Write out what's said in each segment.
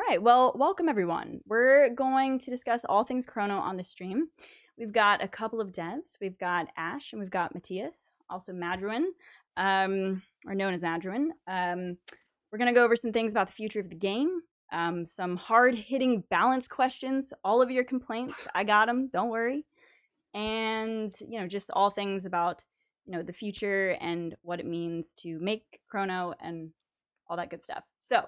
right, well, welcome everyone. We're going to discuss all things Chrono on the stream. We've got a couple of devs. We've got Ash and we've got Matthias, also Madruin, or known as Madruin. We're going to go over some things about the future of the game, some hard-hitting balance questions, all of your complaints. I got them, don't worry. And, just all things about, the future and what it means to make Chrono and all that good stuff. So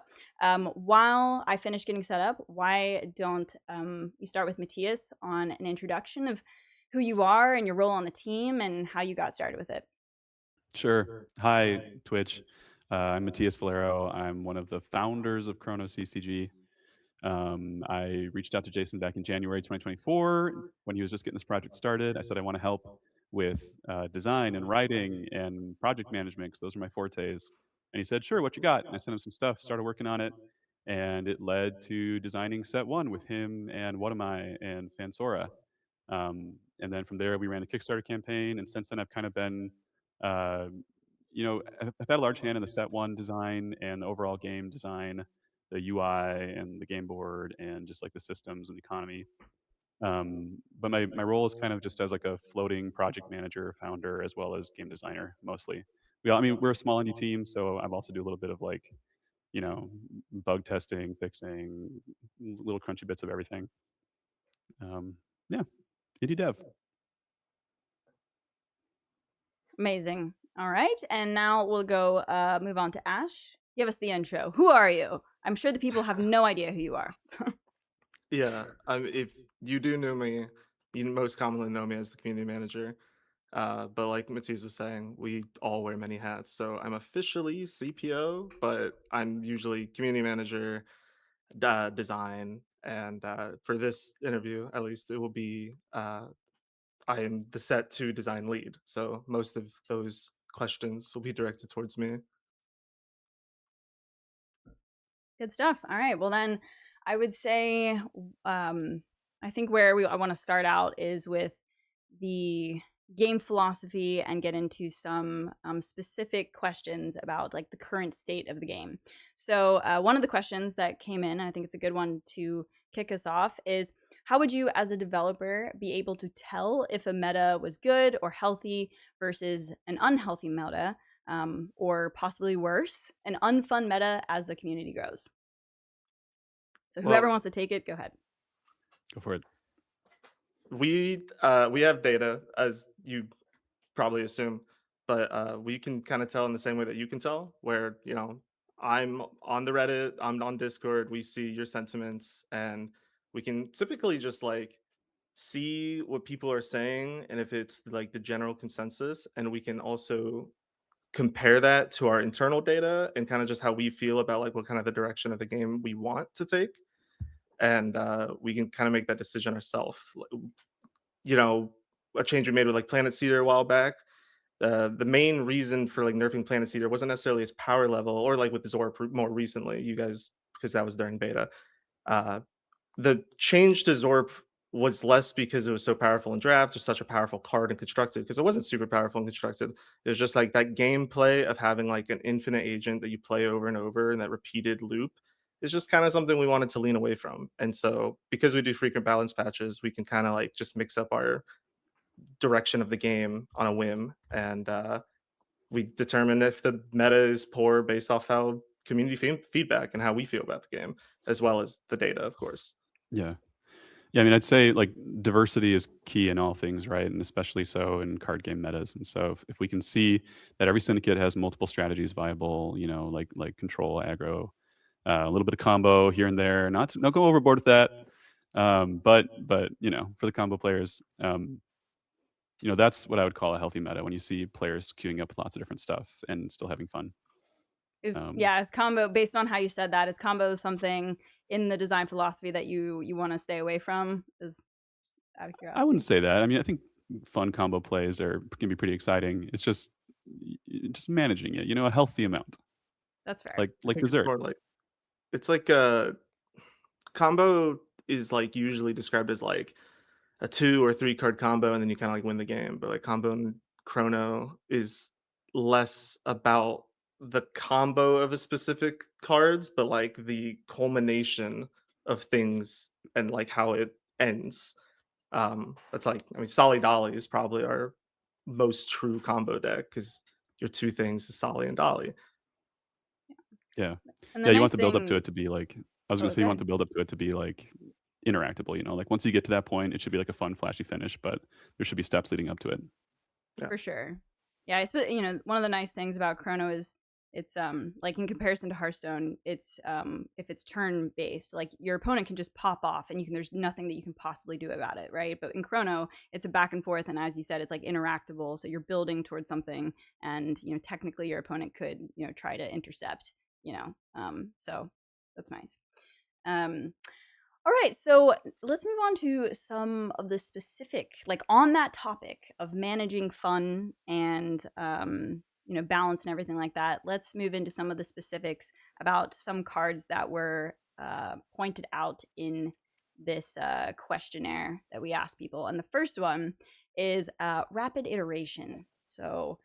while I finish getting set up, why don't you start with Matthias on an introduction of who you are and your role on the team and how you got started with it? Sure. Hi, Twitch. I'm Matthias Valero. I'm one of the founders of Chrono CCG. I reached out to Jason back in January 2024 when he was just getting this project started. I said I want to help with design and writing and project management because those are my fortes. And he said, "Sure, what you got?" And I sent him some stuff, started working on it, and it led to designing set one with him and What Am I and Fansora. And then from there, we ran a Kickstarter campaign, and since then, I've kind of been, uh, I've had a large hand in the set one design and the overall game design, the UI and the game board, and just like the systems and economy. But my role is kind of just as like a floating project manager, founder, as well as game designer mostly. We're a small indie team, so I've also do a little bit of like, you know, bug testing, fixing, little crunchy bits of everything. Yeah, indie dev. Amazing. All right, and now we'll go move on to Ash. Give us the intro. Who are you? I'm sure the people have no idea who you are. Yeah, if you do know me, you most commonly know me as the community manager. But like Matthias was saying, we all wear many hats. So I'm officially CPO, but I'm usually community manager, design, and for this interview, at least, it will be I am the set to design lead. So most of those questions will be directed towards me. Good stuff. All right. Well, then I would say I think where I want to start out is with the game philosophy and get into some specific questions about like the current state of the game. So one of the questions that came in, I think it's a good one to kick us off, is how would you as a developer be able to tell if a meta was good or healthy versus an unhealthy meta, or possibly worse, an unfun meta as the community grows? So whoever Well, wants to take it, go ahead. Go for it. we have data, as you probably assume, but we can kind of tell in the same way that you can tell, where I'm on the Reddit, I'm on Discord, we see your sentiments, and we can typically just like see what people are saying and if it's like the general consensus, and we can also compare that to our internal data and kind of just how we feel about like what kind of the direction of the game we want to take, and we can kind of make that decision ourselves. You know, a change we made with like Planet Seeder a while back, the main reason for like nerfing Planet Seeder wasn't necessarily its power level, or like with the Zorp more recently, you guys, because that was during beta. Uh, the change to Zorp was less because it was so powerful in draft or such a powerful card and constructed, because it wasn't super powerful and constructed. It was just like that gameplay of having like an infinite agent that you play over and over and that repeated loop is just kind of something we wanted to lean away from. And so because we do frequent balance patches, we can kind of like just mix up our direction of the game on a whim, and we determine if the meta is poor based off how community feedback and how we feel about the game, as well as the data, of course. Yeah. Yeah, I'd say like diversity is key in all things, right? And especially so in card game metas. And so if we can see that every syndicate has multiple strategies viable, like control, aggro, a little bit of combo here and there, not go overboard with that. But for the combo players, that's what I would call a healthy meta when you see players queuing up with lots of different stuff and still having fun. Um, Is combo, based on how you said that, is combo something in the design philosophy that you want to stay away from? Is just out of I wouldn't curiosity. say that. I think fun combo plays can be pretty exciting. It's just managing it, a healthy amount, That's fair. I like think it's dessert. more like it's like a combo is like usually described as like a 2 or 3 card combo, and then you kind of like win the game. But like combo and Chrono is less about the combo of a specific cards, but like the culmination of things and like how it ends. That's like, I mean, Solly Dolly is probably our most true combo deck because your two things is Solly and Dolly. Yeah. And the Yeah, you want nice the build up to thing, it to be like I was oh, gonna say go you want ahead. the build up to it to be like interactable, you know, like once you get to that point, it should be like a fun, flashy finish, but there should be steps leading up to it. Yeah. For sure. Yeah, you know, one of the nice things about Chrono is it's like in comparison to Hearthstone, it's if it's turn based, like your opponent can just pop off and there's nothing that you can possibly do about it, right? But in Chrono, it's a back and forth, and as you said, it's like interactable. So you're building towards something, and you know, technically your opponent could, you know, try to intercept, you know. So that's nice. All right, so let's move on to some of the specific, like on that topic of managing fun and you know, balance and everything like that. Let's move into some of the specifics about some cards that were pointed out in this questionnaire that we asked people. And the first one is rapid iteration. So,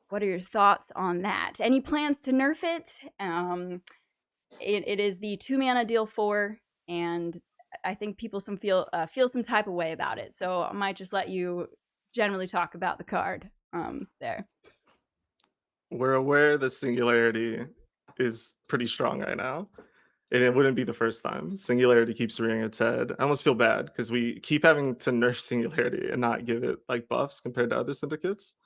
what are your thoughts on that? Any plans to nerf it? It is the 2 mana deal 4, and I think people feel some type of way about it. So I might just let you generally talk about the card there. We're aware that Singularity is pretty strong right now. And it wouldn't be the first time. Singularity keeps rearing its head. I almost feel bad because we keep having to nerf Singularity and not give it like buffs compared to other syndicates.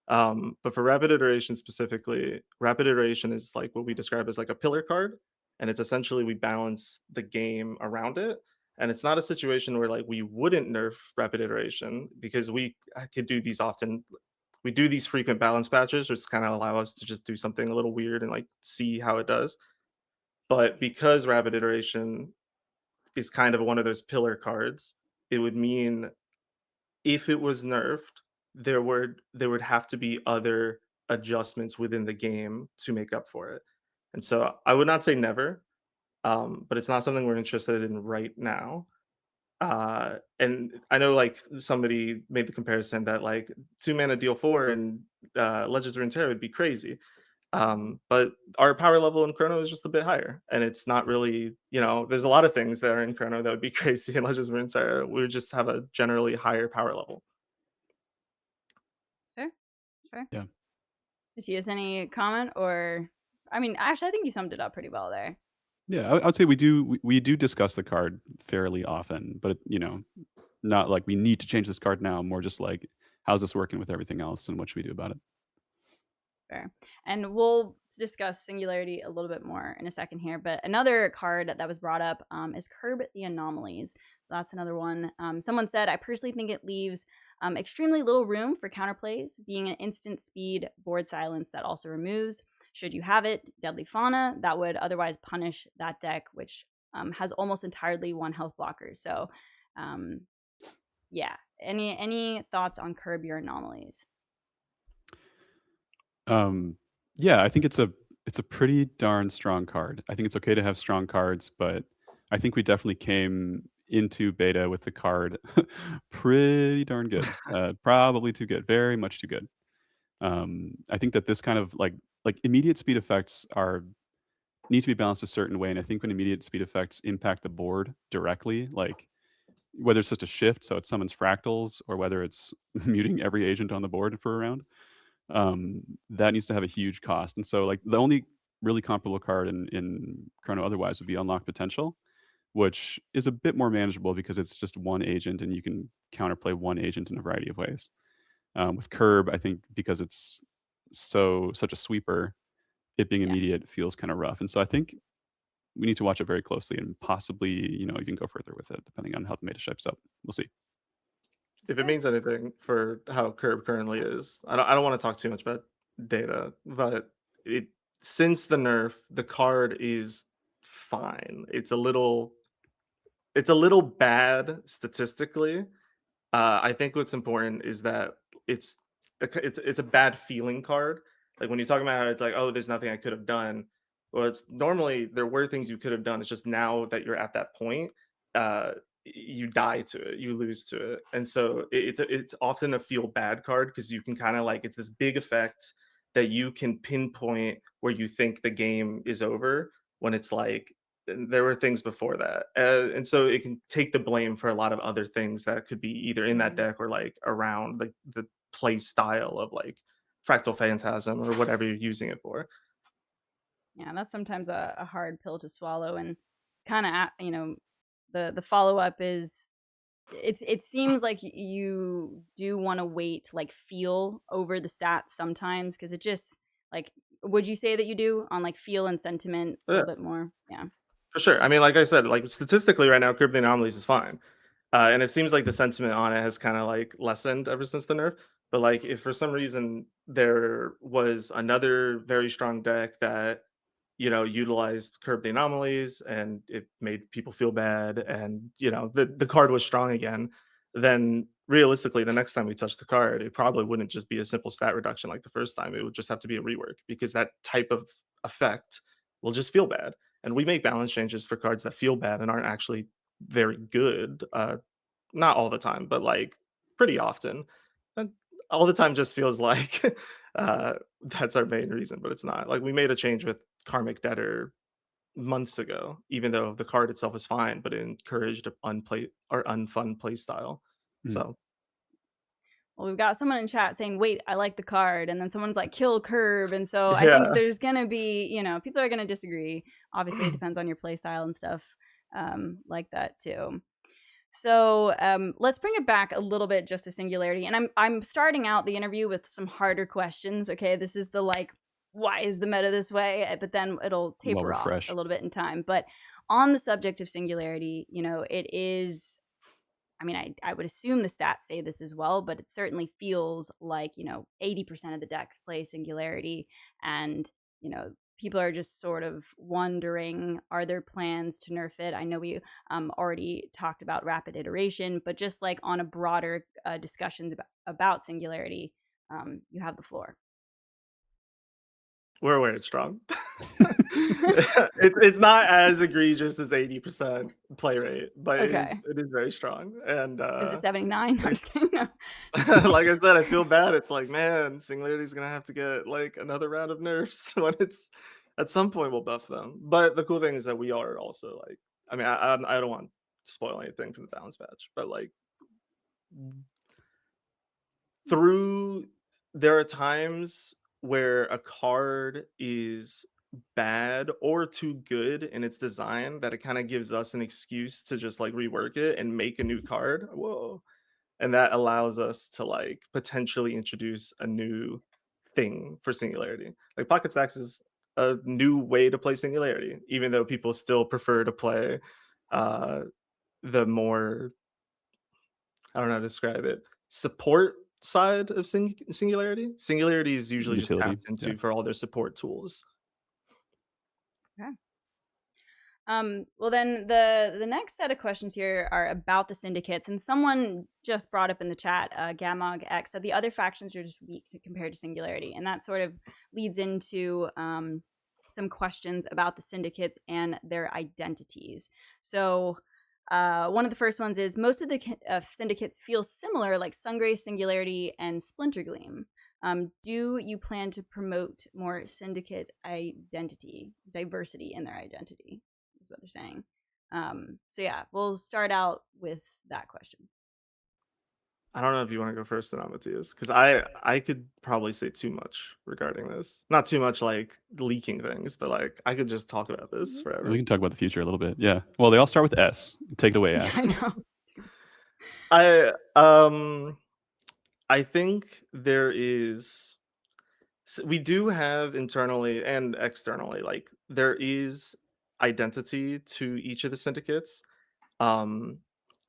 But for rapid iteration specifically, rapid iteration is like what we describe as like a pillar card, and it's essentially we balance the game around it. And it's not a situation where like we wouldn't nerf rapid iteration because we could do these often. We do these frequent balance patches, which kind of allow us to just do something a little weird and like see how it does. But because rapid iteration is kind of one of those pillar cards, it would mean if it was nerfed, there would have to be other adjustments within the game to make up for it. And so I would not say never, but it's not something we're interested in right now. And I know like somebody made the comparison that like 2 mana deal 4 and Legends of Runeterra would be crazy. But our power level in Chrono is just a bit higher, and it's not really, you know, there's a lot of things that are in Chrono that would be crazy in Legends of Runeterra. We would just have a generally higher power level. It's fair. It's fair. Yeah. Matthias, any comment? Or I mean, actually, I think you summed it up pretty well there. Yeah, I would say we do discuss the card fairly often, but you know, not like we need to change this card now, more just like how's this working with everything else and what should we do about it? Fair. And we'll discuss Singularity a little bit more in a second here. But another card that was brought up is Curb the Anomalies. That's another one. Someone said, I personally think it leaves extremely little room for counterplays, being an instant speed board silence that also removes, should you have it, Deadly Fauna, that would otherwise punish that deck, which has almost entirely one health blocker. So, yeah. Any thoughts on Curb Your Anomalies? Yeah, I think it's a pretty darn strong card. I think it's okay to have strong cards, but I think we definitely came into beta with the card pretty darn good. Probably too good, very much too good. I think that this kind of like immediate speed effects are need to be balanced a certain way, and I think when immediate speed effects impact the board directly, like whether it's just a shift, so it summons fractals, or whether it's muting every agent on the board for a round, that needs to have a huge cost. And so, like, the only really comparable card in Chrono otherwise would be Unlock Potential, which is a bit more manageable because it's just one agent and you can counterplay one agent in a variety of ways. With Curb, I think because it's such a sweeper, it being Yeah. immediate feels kind of rough. And so I think we need to watch it very closely and possibly, you know, you can go further with it depending on how the meta shapes up. We'll see. If it means anything for how Curb currently is, I don't want to talk too much about data, but it since the nerf, the card is fine. It's a little bad statistically. I think what's important is that it's it's a bad feeling card. Like when you talk about how it's like, oh, there's nothing I could have done. Well, it's normally there were things you could have done. It's just now that you're at that point, you die to it, you lose to it, and so it's often a feel bad card because you can kind of like it's this big effect that you can pinpoint where you think the game is over when it's like there were things before that. And so it can take the blame for a lot of other things that could be either in that Mhm. deck or like around the play style of like Fractal Phantasm or whatever you're using it for. Yeah, that's sometimes a hard pill to swallow, and kind of, you know, the follow up is it seems like you do want to wait to like feel over the stats sometimes, because it just like, would you say that you do on like feel and sentiment a Yeah, little bit more? Yeah. for sure. I mean, like I said, like statistically right now, Curb the Anomalies is fine. And it seems like the sentiment on it has kind of like lessened ever since the nerf. But like, if for some reason there was another very strong deck that utilized Curb the Anomalies and it made people feel bad, and the card was strong again, then realistically, the next time we touch the card, it probably wouldn't just be a simple stat reduction like the first time. It would just have to be a rework because that type of effect will just feel bad. And we make balance changes for cards that feel bad and aren't actually very good. Not all the time, but like pretty often. And all the time just feels like that's our main reason, but it's not. Like we made a change with Karmic Debtor months ago, even though the card itself is fine, but it encouraged a unplay or unfun play style. Mm. So Well, we've got someone in chat saying, "Wait, I like the card," and then someone's like, "Kill Curb," and so I think yeah. there's gonna be, people are gonna disagree. Obviously, it depends on your play style and stuff, like that too. So let's bring it back a little bit just to Singularity, and I'm starting out the interview with some harder questions. Okay, this is the like, why is the meta this way? But then it'll While taper we're off a fresh. little bit in time. But on the subject of Singularity, it is, I mean, I would assume the stats say this as well, but it certainly feels like, 80% of the decks play Singularity. And, people are just sort of wondering, are there plans to nerf it? I know we already talked about rapid iteration, but just like on a broader discussions about Singularity, you have the floor. We're aware it's strong. It's not as egregious as 80% play rate, but it is Okay. it is very strong. And Is it 79? I'm like just kidding. No. like I said, I feel bad. It's like, man, Singularity's gonna have to get like another round of nerfs when it's at some point we'll buff them. But the cool thing is that we are also like, I mean, I don't want to spoil anything from the balance patch, but like through there are times where a card is bad or too good in its design that it kind of gives us an excuse to just like rework it and make a new card. Whoa. And that allows us to like potentially introduce a new thing for Singularity. Like Pocket Stacks is a new way to play Singularity, even though people still prefer to play uh the more, I don't know how to describe it, support side of Singularity. Singularity is usually just Utility. tapped Yeah. into for all their support tools. Okay. Well, then the next set of questions here are about the syndicates, and someone just brought up in the chat, Gamog X, said the other factions are just weak compared to Singularity, and that sort of leads into some questions about the syndicates and their identities. So one of the first ones is most of the syndicates feel similar, like Sungrace, Singularity, and Splintergleam. Do you plan to promote more syndicate diversity in their identity? Is what they're saying. So yeah, we'll start out with that question. I don't know if you want to go first on Matthias, because I could probably say too much regarding this. Not too much like leaking things, but like I could just talk about this We forever. can talk about the future a little bit. Yeah. Well, they all start with S. Take it away, Yeah, Ash. I know. I um I think there is we do have internally and externally, like there is identity to each of the syndicates. Um,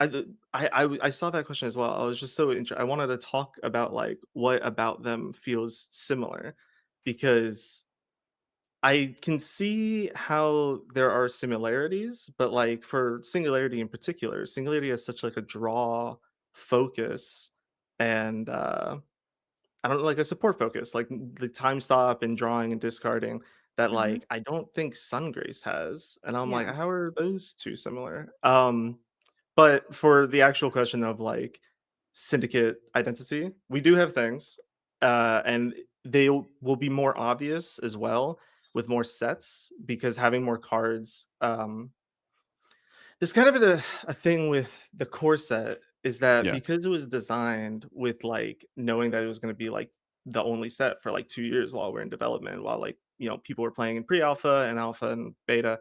I saw that question as well. I was just so I wanted to talk about like what about them feels similar, because I can see how there are similarities, but like for Singularity in particular, Singularity has such like a draw focus and I don't know, like a support focus, like the time stop and drawing and discarding that Mm-hmm. like I don't think Sungrace has. And I'm like, Yeah. how are those two similar? But for the actual question of like syndicate identity, we do have things. And they will be more obvious as well with more sets, because having more cards, there's kind of a thing with the core set, is that Yeah. because it was designed with like knowing that it was going to be like the only set for like 2 years while we're in development, while like people were playing in pre-alpha and alpha and beta.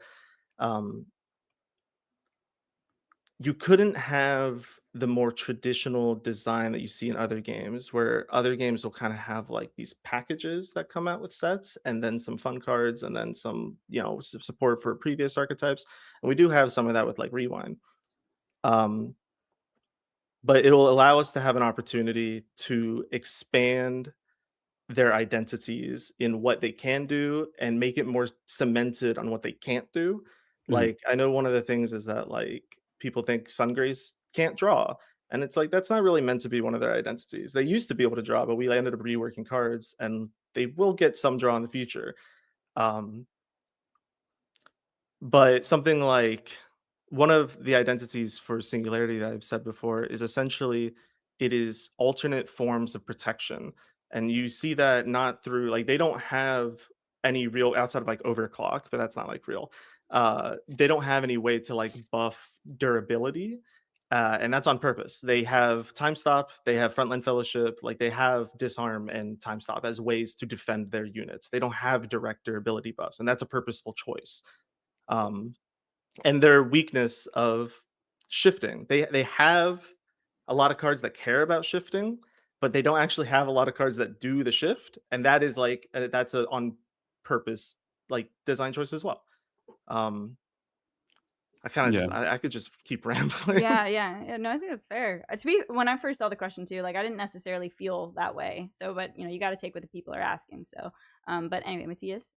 um you couldn't have the more traditional design that you see in other games, where other games will kind of have like these packages that come out with sets and then some fun cards and then some support for previous archetypes. And we do have some of that with like Rewind. um but it'll allow us to have an opportunity to expand their identities in what they can do and make it more cemented on what they can't do. Mhm. Like, I know one of the things is that like people think Sungrace can't draw. And it's like that's not really meant to be one of their identities. They used to be able to draw, but we ended up reworking cards and they will get some draw in the future. Um, but something like one of the identities for Singularity that I've said before is essentially it is alternate forms of protection. And you see that not through like they don't have any real outside of like overclock, but that's not like real. They don't have any way to like buff durability. And that's on purpose. They have time stop, they have frontline fellowship, like they have disarm and time stop as ways to defend their units. They don't have direct durability buffs, and that's a purposeful choice. um, and their weakness of shifting. They have a lot of cards that care about shifting, but they don't actually have a lot of cards that do the shift, and that is like that's a on purpose like design choice as well. Um, I kind of Yeah. just I could just keep rambling. Yeah. No, I think that's fair. To be when I first saw the question too, like I didn't necessarily feel that way. So, but you got to take what the people are asking. So, but anyway, Matthias.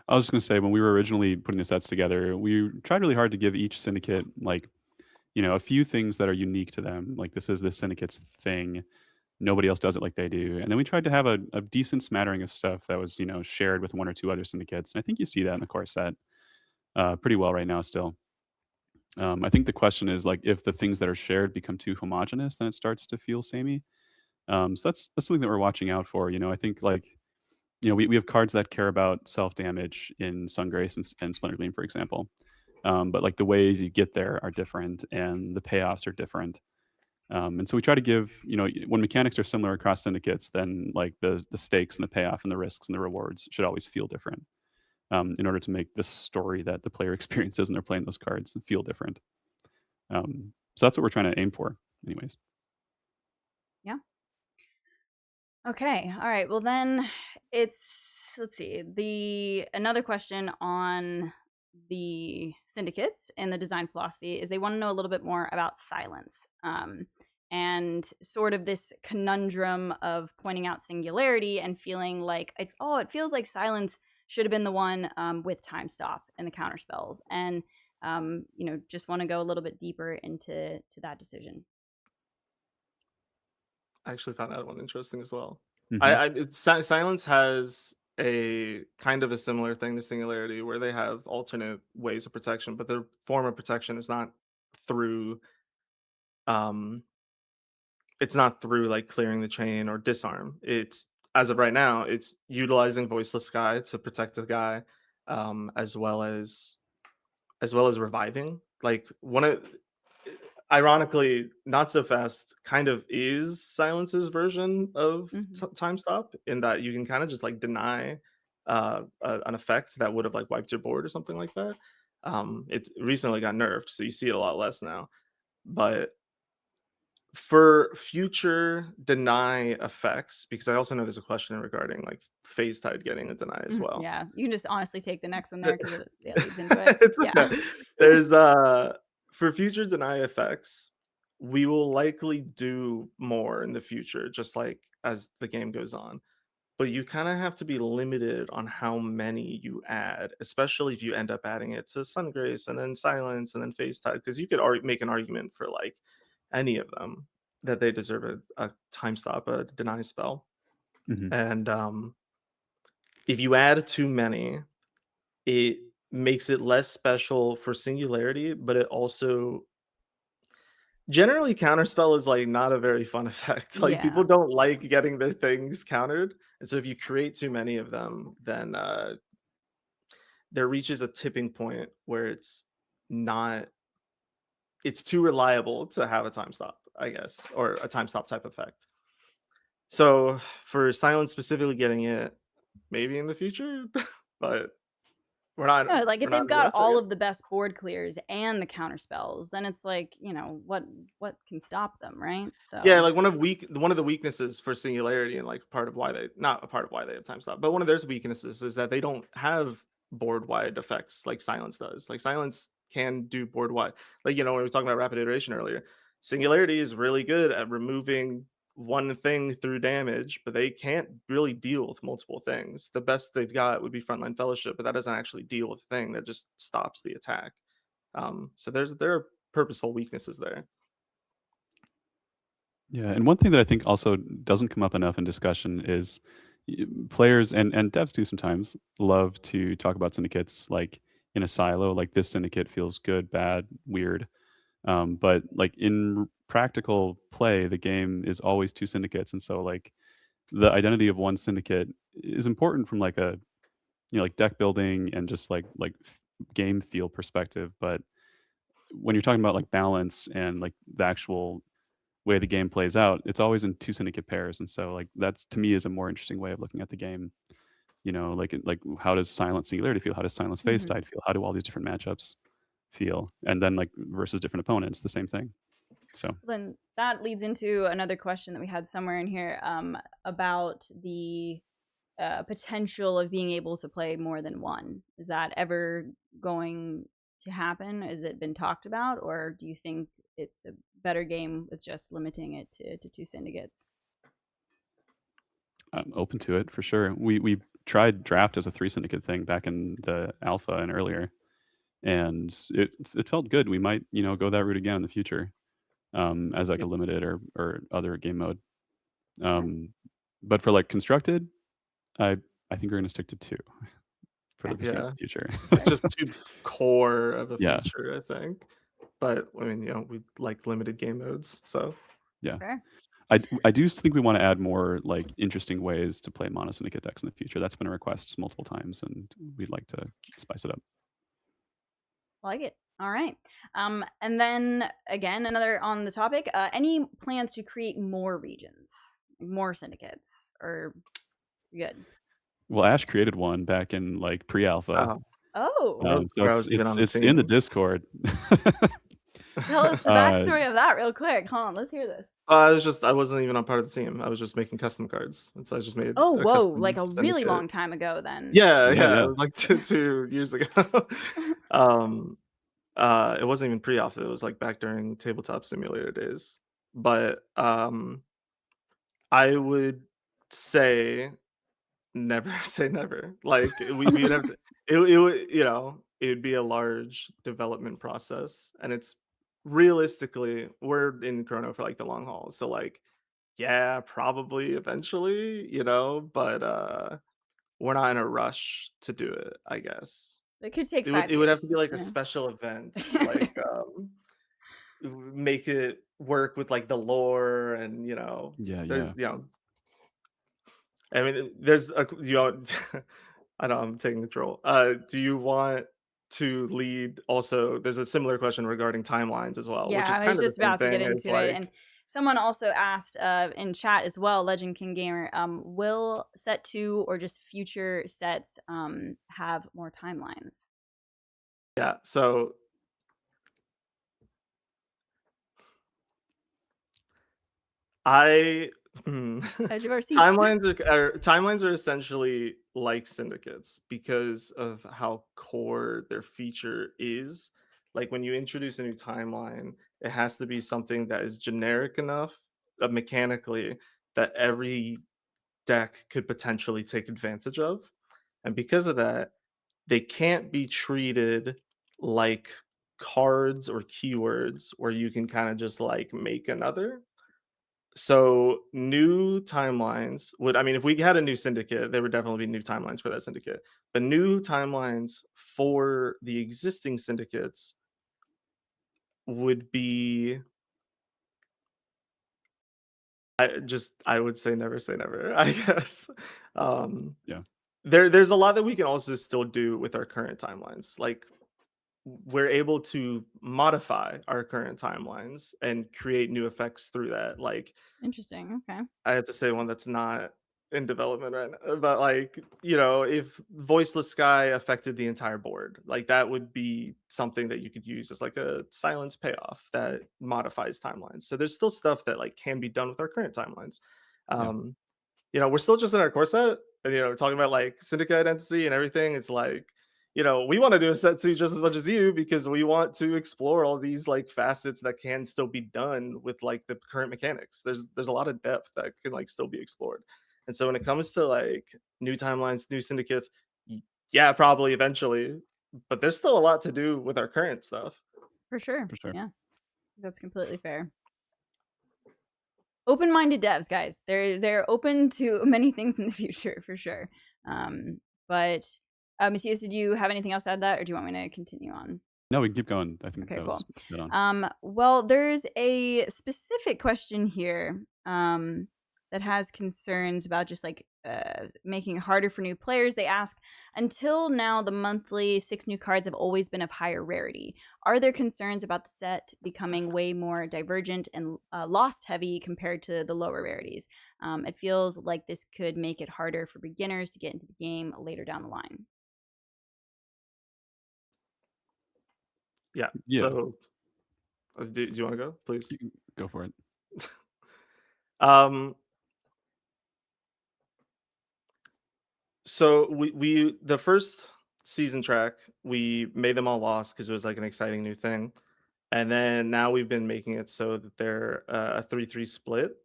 I was just gonna say when we were originally putting the sets together, we tried really hard to give each syndicate like, a few things that are unique to them. Like this is this syndicate's thing. Nobody else does it like they do. And then we tried to have a decent smattering of stuff that was, shared with one or two other syndicates. And I think you see that in the core set pretty well right now still. I think the question is like if the things that are shared become too homogenous, then it starts to feel samey. So that's something that we're watching out for. I think like we have cards that care about self damage in Sungrace and Splinter Gleam, for example. But like the ways you get there are different, and the payoffs are different. And so we try to give, when mechanics are similar across syndicates, then like the stakes and the payoff and the risks and the rewards should always feel different. In order to make the story that the player experiences when they're playing those cards feel different. So that's what we're trying to aim for, anyways. Yeah. Okay. All right. Well, then let's see. Another question on the syndicates and the design philosophy is they want to know a little bit more about silence. And sort of this conundrum of pointing out Singularity and feeling like, it feels like silence should have been the one with time stop and the counter spells. And, just want to go a little bit deeper into that decision. I actually found that one interesting as well. Mhm. Silence has a kind of a similar thing to Singularity, where they have alternate ways of protection, but their form of protection is not through um it's not through like clearing the chain or disarm. It's as of right now, it's utilizing Voiceless Sky to protect the guy, as well as reviving. Like one of ironically, Not So Fast kind of is Silence's version of Time Stop, in that you can kind of just like deny an effect that would have like wiped your board or something like that. It recently got nerfed, so you see it a lot less now. But for future deny effects, because I also know there's a question regarding like Phase Tide getting a deny as well. Yeah, you can just honestly take the next one there because it leads into it. It's Yeah. okay. There's for future deny effects, we will likely do more in the future, just like as the game goes on. But you kind of have to be limited on how many you add, especially if you end up adding it to Sungrace and then Silence and then Phase Tide, because you could make an argument for like any of them that they deserve a time stop, a deny spell. Mhm. And if you add too many, it makes it less special for Singularity, but it also Generally, counterspell is like not a very fun effect. Like people Yeah. don't like getting their things countered, and so if you create too many of them, then there reaches a tipping point where not it's too reliable to have a time stop, I guess, or a time stop type effect. So for silence specifically getting it, maybe in the future, but we're not No, like if we're not they've in a got rush, I all guess. of the best board clears and the counter spells, then it's like, what can stop them, right? Yeah, So like one of the weaknesses for Singularity and like part of why they not a part of why they have time stop, but one of their weaknesses is that they don't have board wide effects like Silence does. Like Silence can do board wide. Like when we were talking about rapid iteration earlier, Singularity is really good at removing one thing through damage, but they can't really deal with multiple things. The best they've got would be Frontline Fellowship, but that doesn't actually deal with the thing that just stops the attack. So there are purposeful weaknesses there. Yeah, and one thing that I think also doesn't come up enough in discussion is players and devs do sometimes love to talk about syndicates like in a silo, like this syndicate feels good, bad, weird. But like in practical play, the game is always two syndicates, and so like the identity of one syndicate is important from like a like deck building and just game feel perspective. But when you're talking about like balance and like the actual way the game plays out, it's always in two syndicate pairs, and so like that's to me is a more interesting way of looking at the game. Like how does Silent Singularity feel? How does Silence Face mhm. Tide feel? How do all these different matchups feel? And then like versus different opponents, the same thing. So Then that leads into another question that we had somewhere in here, about the potential of being able to play more than one. Is that ever going to happen? Has it been talked about, or do you think it's a better game with just limiting it to two syndicates? I'm open to it for sure. We tried draft as a three syndicate thing back in the alpha and earlier, and it felt good. We might go that route again in the future, as like Yeah. a limited or other game mode. Yeah. But for like constructed, I I think we're gonna stick to two for the Okay. foreseeable Yeah. future. That's It's fair. just too core of a Yeah, feature, I think. But I mean, we like limited game modes, so yeah. Fair. I do think we want to add more like interesting ways to play mono syndicate decks in the future. That's been a request multiple times, and we'd like to spice it up. I like it. All right. And then again, another on the topic. Any plans to create more regions, more syndicates, or good? Well, Ash created one back in like pre-alpha, oh, Oh, that was so before I it's was even it's on the it's in the team. Discord. tell us the uh, backstory of that real quick. Hold on, let's hear this. I wasn't even on part of the team. I was just making custom cards, and so I just made Oh, a whoa, like custom a really syndicate. long time ago then. Yeah, yeah, yeah, yeah. it was like two years ago. um, it wasn't even pre-alpha. It was like back during tabletop simulator days. But I would say never say never. Like we would have to. It would it would be a large development process, and it's realistically we're in Chrono for like the long haul. So like yeah, probably eventually, but we're not in a rush to do it, I guess. It could take It would 5 it would have to years, be like a you special event, know. like make it work with like the lore and Yeah, there's yeah. I mean there's a I know I'm taking control. Do you want to lead also there's a similar question regarding timelines as well, which Yeah, is I was kind of the just same about to get thing as into it. And like someone also asked in chat as well, Legend King Gamer, will set 2 or just future sets have more timelines? yeah, so I Edge of our seat. timelines are essentially like syndicates because of how core their feature is. Like when you introduce a new timeline, it has to be something that is generic enough mechanically that every deck could potentially take advantage of. And because of that, they can't be treated like cards or keywords where you can kind of just like make another. So new timelines would I mean, if we had a new syndicate, there would definitely be new timelines for that syndicate. But new timelines for the existing syndicates would be I would say never, I guess. Um, Yeah. there's a lot that we can also still do with our current timelines. Like we're able to modify our current timelines and create new effects through that. Like Interesting. Okay. I have to say one that's not in development right now, but like, you know, if voiceless sky affected the entire board, like that would be something that you could use as like a silence payoff that modifies timelines. So there's still stuff that like can be done with our current timelines. Yeah. Um, you know, we're still just in our core set, and you know, talking about like syndicate identity and everything. It's like, you know, we want to do a set two just as much as you because we want to explore all these like facets that can still be done with like the current mechanics. There's a lot of depth that can like still be explored. And so when it comes to like new timelines, new syndicates, yeah, probably eventually, but there's still a lot to do with our current stuff. For sure. For sure. Yeah. That's completely fair. Open-minded devs, guys. They're open to many things in the future for sure. But Matthias, did you have anything else to add to that, or do you want me to continue on? No, we can keep going. I think Okay, that cool. was good on. Well, there's a specific question here that has concerns about just like making it harder for new players. They ask, until now, the monthly 6 new cards have always been of higher rarity. Are there concerns about the set becoming way more divergent and lost heavy compared to the lower rarities? It feels like this could make it harder for beginners to get into the game later down the line. Yeah. Yeah. So do you want to go, please? You can go for it. Um, So we the first season track, we made them all lost because it was like an exciting new thing. And then now we've been making it so that they're a 3-3 split.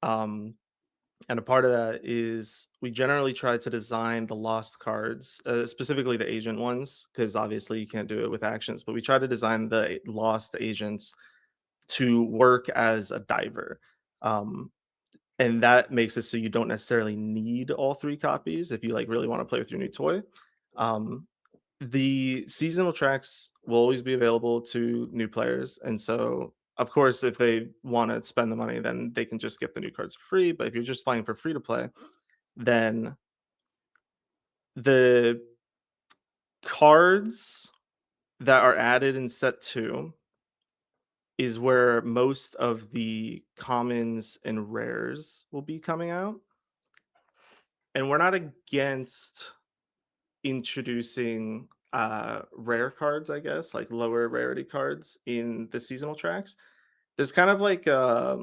Um, and a part of that is we generally try to design the lost cards, specifically the agent ones, because obviously you can't do it with actions, but we try to design the lost agents to work as a diver. Um, and that makes it so you don't necessarily need all 3 copies if you, like, really wanna play with your new toy. Um, the seasonal tracks will always be available to new players, and so, of course, if they wanna spend the money, then they can just get the new cards for free, but if you're just playing for free to play, then the cards that are added in set 2 is where most of the commons and rares will be coming out, and we're not against introducing rare cards, I guess, like lower rarity cards in the seasonal tracks. There's kind of like a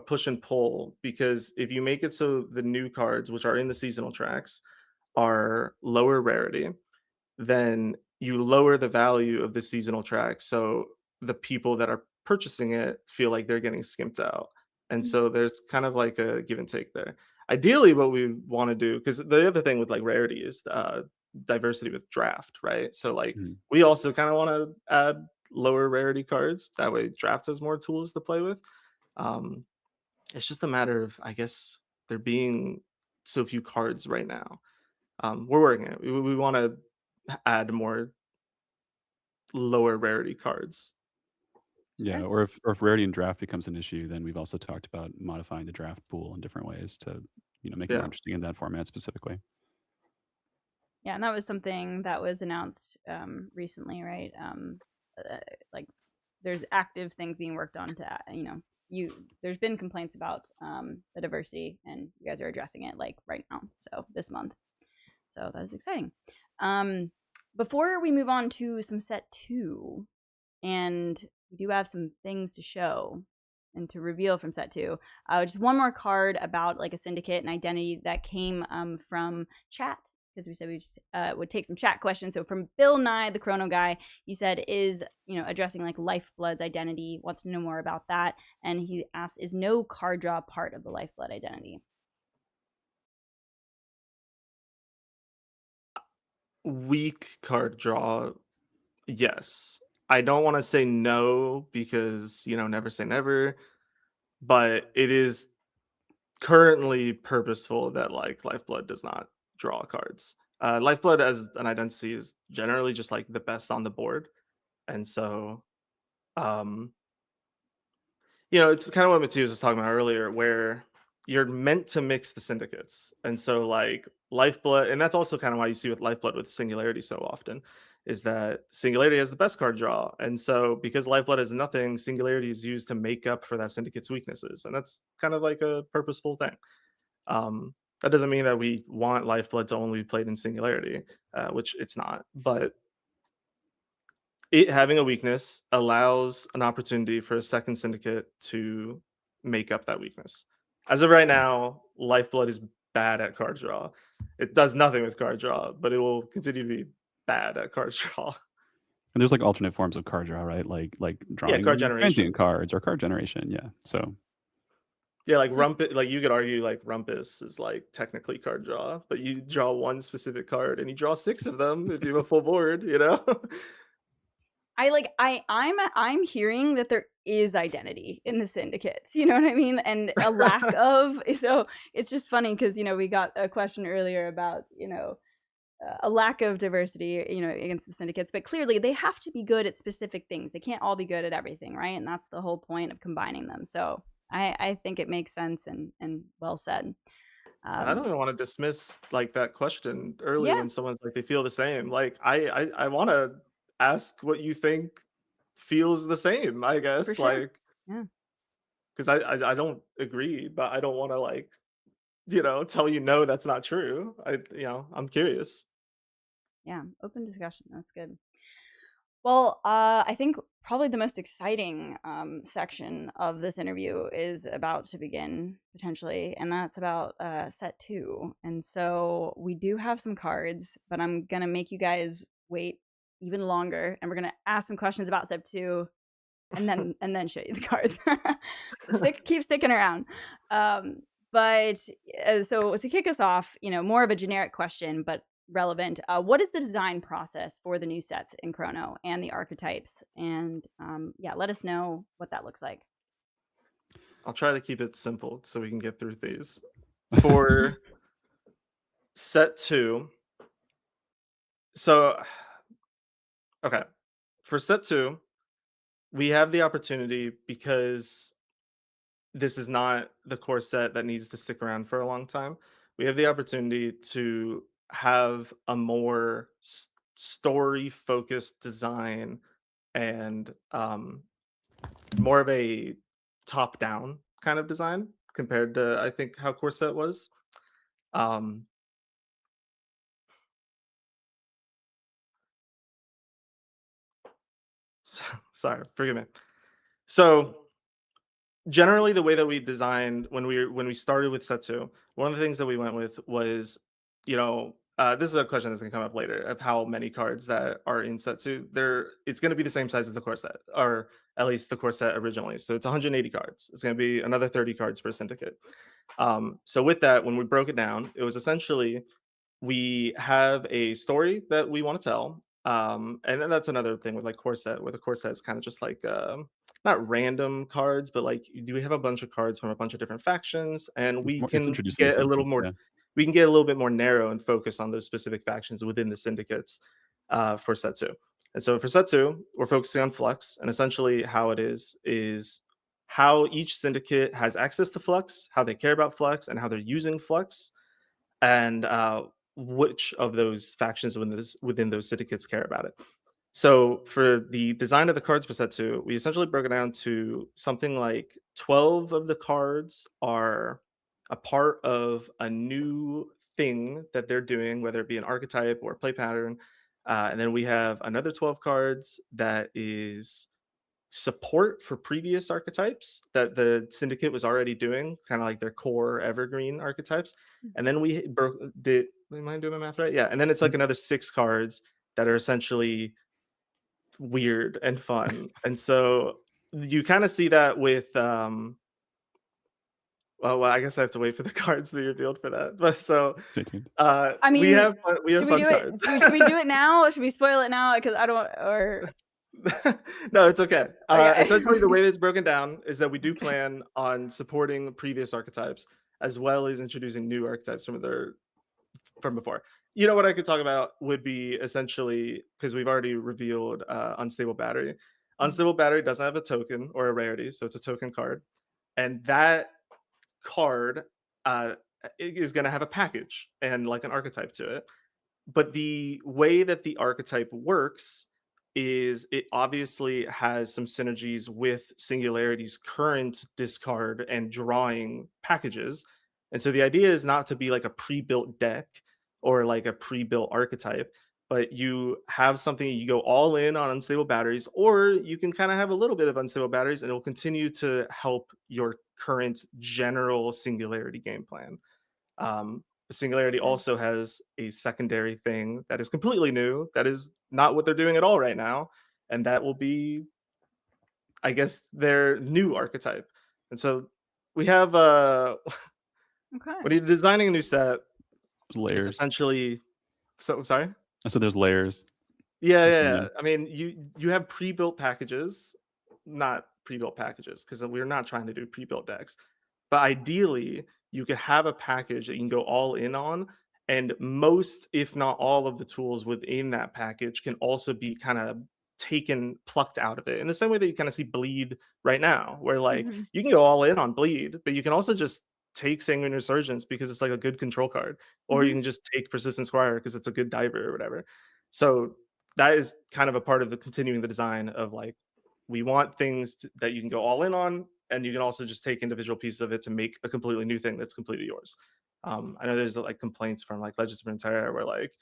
push and pull because if you make it so the new cards, which are in the seasonal tracks, are lower rarity, then you lower the value of the seasonal track. So the people that are purchasing it feel like they're getting skimped out. And so there's kind of like a give and take there. Ideally, what we want to do, because the other thing with like rarity is diversity with draft, right? So like Mhm. we also kind of want to add lower rarity cards. That way, draft has more tools to play with. Um, it's just a matter of, I guess, there being so few cards right now. We're working it. We want to add more lower rarity cards. Yeah, Sure. or if rarity in draft becomes an issue, then we've also talked about modifying the draft pool in different ways to, make it more Yeah. interesting in that format specifically. Yeah, and that was something that was announced recently, right? Like, there's active things being worked on to, there's been complaints about the diversity, and you guys are addressing it like right now, so this month. So that is exciting. Before we move on to some set 2, and we do have some things to show and to reveal from set 2. Just one more card about like a syndicate and identity that came from chat, because we said we just, would take some chat questions. So from Bill Nye, the Chrono guy, he said, is addressing like Lifeblood's identity, wants to know more about that, and he asks, is no card draw part of the Lifeblood identity? Weak card draw, yes. I don't want to say no because, never say never, but it is currently purposeful that like Lifeblood does not draw cards. Lifeblood as an identity is generally just like the best on the board. And so um It's kind of what Matthias was talking about earlier, where you're meant to mix the syndicates. And so like Lifeblood, and that's also kind of why you see with Lifeblood with Singularity so often, is that Singularity has the best card draw. And so because Lifeblood is nothing, Singularity is used to make up for that syndicate's weaknesses. And that's kind of like a purposeful thing. That doesn't mean that we want Lifeblood to only be played in Singularity, which it's not. But it having a weakness allows an opportunity for a second syndicate to make up that weakness. As of right now, Lifeblood is bad at card draw. It does nothing with card draw, but it will continue to be bad at card draw. And there's like alternate forms of card draw, right? Like Yeah, drawing card generation. transient cards or card generation. Yeah. So Yeah, like Rumpus, like you could argue like Rumpus is like technically card draw, but you draw one specific card and you draw 6 of them if you have a full board, I'm hearing that there is identity in the syndicates, you know what I mean? And a lack of, so it's just funny because, we got a question earlier about, a lack of diversity, against the syndicates, but clearly they have to be good at specific things. They can't all be good at everything, right? And that's the whole point of combining them. So I think it makes sense and well said. I don't even want to dismiss like that question early Yeah. when someone's like they feel the same. Like I want to ask what you think feels the same, I guess. For sure. Like, Yeah. because I don't agree, but I don't want to like tell you no, that's not true. I'm curious. Yeah, open discussion. That's good. Well, I think probably the most exciting section of this interview is about to begin, potentially, and that's about set 2. And so we do have some cards, but I'm going to make you guys wait even longer, and we're going to ask some questions about set 2 and then show you the cards. So keep sticking around. But so to kick us off, more of a generic question, but relevant. What is the design process for the new sets in Chrono and the archetypes? And let us know what that looks like. I'll try to keep it simple so we can get through these. For set 2, so okay, for set 2, we have the opportunity because this is not the core set that needs to stick around for a long time. We have the opportunity to have a more story focused design and more of a top down kind of design compared to I think how core set was. Um, sorry, forgive me. So generally the way that we designed when we started with set 2, one of the things that we went with was this is a question that's going to come up later of how many cards that are in set 2. It's going to be the same size as the core set, or at least the core set originally. So it's 180 cards. It's going to be another 30 cards per syndicate. So with that, when we broke it down, it was essentially we have a story that we want to tell. And then that's another thing with like core set, where the core set is kind of just like not random cards, but like do we have a bunch of cards from a bunch of different factions, and we it's can introducing get a little syndicates, more. yeah. We can get a little bit more narrow and focus on those specific factions within the syndicates for set 2. And so for set 2, we're focusing on Flux, and essentially how it is how each syndicate has access to Flux, how they care about Flux, and how they're using Flux, and which of those factions within those syndicates care about it. So for the design of the cards for set 2, we essentially broke it down to something like 12 of the cards are a part of a new thing that they're doing, whether it be an archetype or a play pattern. And then we have another 12 cards that is support for previous archetypes that the syndicate was already doing, kind of like their core evergreen archetypes. And then we broke did am I doing my math right? Yeah. And then it's like another 6 cards that are essentially weird and fun. And so you kind of see that with well, I guess I have to wait for the cards to be revealed for that. But so Stay tuned. I mean, we have should we fun do cards. it? Should we do it now? Or should we spoil it now? Because I don't. Or No, it's okay. Okay. Essentially, the way that it's broken down is that we do plan on supporting previous archetypes as well as introducing new archetypes from before. What I could talk about would be essentially, because we've already revealed Unstable Battery. Unstable Battery doesn't have a token or a rarity, so it's a token card. And that card is going to have a package and like an archetype to it. But the way that the archetype works is it obviously has some synergies with Singularity's current discard and drawing packages. And so the idea is not to be like a pre-built deck or like a pre-built archetype, but you have something you go all in on unstable batteries, or you can kind of have a little bit of unstable batteries and it will continue to help your current general Singularity game plan. The Singularity also has a secondary thing that is completely new, that is not what they're doing at all right now, and that will be, I guess, their new archetype. And so we have Okay. when you're designing a new set, it's Layers. essentially sorry? I said there's layers. Yeah. I mean, you have pre-built packages, not pre-built packages, because we're not trying to do pre-built decks. But ideally, you could have a package that you can go all in on, and most, if not all, of the tools within that package can also be kind of plucked out of it. In the same way that you kind of see bleed right now, where like Mhm. you can go all in on bleed, but you can also just take Sanguine Resurgence because it's like a good control card, or you Mhm. can just take Persistent Squire because it's a good diver or whatever. So that is kind of a part of the continuing the design of like we want things that you can go all in on, and you can also just take individual pieces of it to make a completely new thing that's completely yours. I know there's like complaints from like Legends of Runeterra where like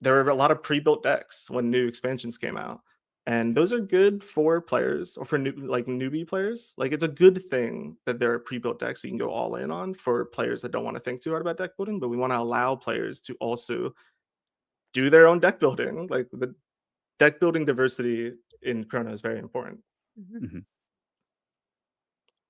there were a lot of pre-built decks when new expansions came out, and those are good for players or for newbie players. Like it's a good thing that there are pre-built decks you can go all in on for players that don't want to think too hard about deck building, but we want to allow players to also do their own deck building. Like the deck building diversity in Chrono is very important. Mhm. Mhm.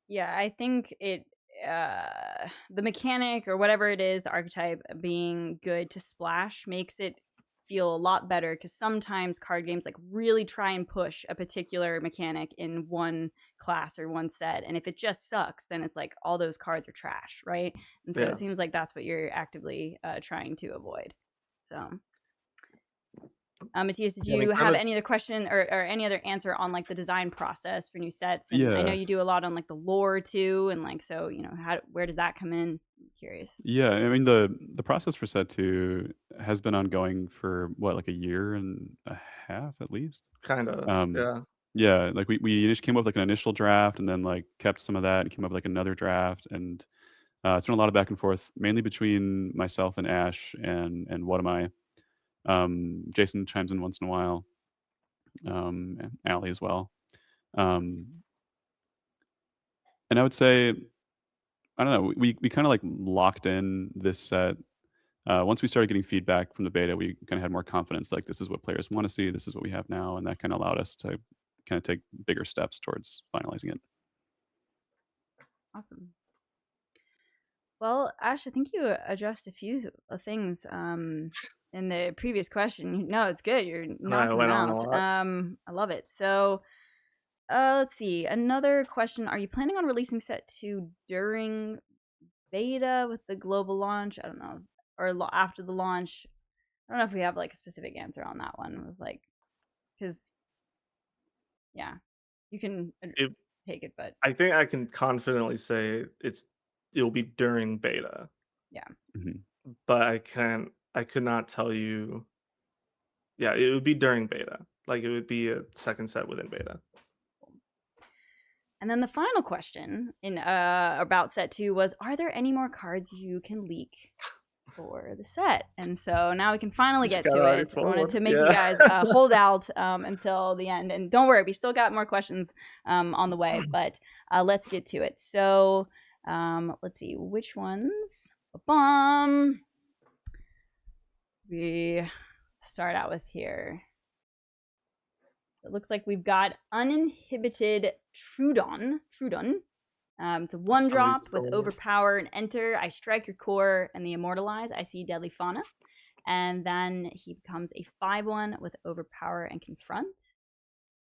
Yeah, I think the mechanic or whatever it is, the archetype being good to splash makes it feel a lot better, because sometimes card games like really try and push a particular mechanic in one class or one set, and if it just sucks, then it's like all those cards are trash, right? And so Yeah. it seems like that's what you're actively trying to avoid. So Matthias, did Yeah, I mean, you have Chrono any other question or any other answer on like the design process for new sets? And I know Yeah. you do a lot on like the lore too, and like, so where does that come in? I'm curious. Yeah, I mean the process for set 2 has been ongoing for what, like a year and a half at least. kinda, Um, yeah. yeah, like we initially came up with like an initial draft and then like kept some of that and came up with like another draft, and it's been a lot of back and forth, mainly between myself and Ash and what am I. Jason chimes in once in a while, and Allie as well. Um, and I would say I don't know. We kind of like locked in this set. Once we started getting feedback from the beta, we kind of had more confidence. Like this is what players want to see. This is what we have now, and that kind of allowed us to kind of take bigger steps towards finalizing it. Awesome. Well, Ash, I think you addressed a few things in the previous question. No, it's good. You're I knocking went them on a out. lot. I love it. So let's see. Another question. Are you planning on releasing set 2 during beta with the global launch? I don't know. Or after the launch? I don't know if we have like a specific answer on that one. With like, because yeah, you can It take it, but I think I can confidently say it'll be during beta, yeah. Mhm. but I could not tell you. Yeah, it would be during beta. Like it would be a second set within beta. And then the final question in about set 2 was, are there any more cards you can leak for the set? And so now we can finally get to already it. I wanted told. to make you Yeah. guys hold out until the end. And don't worry, we still got more questions on the way, but let's get to it. So let's see, which ones? We start out with here. It looks like we've got Uninhibited Trudon. It's a 1-drop with stole it. Overpower and Enter. I strike your core and the Immortalize. I see Deadly Fauna. And then he becomes a 5/1 with Overpower and Confront.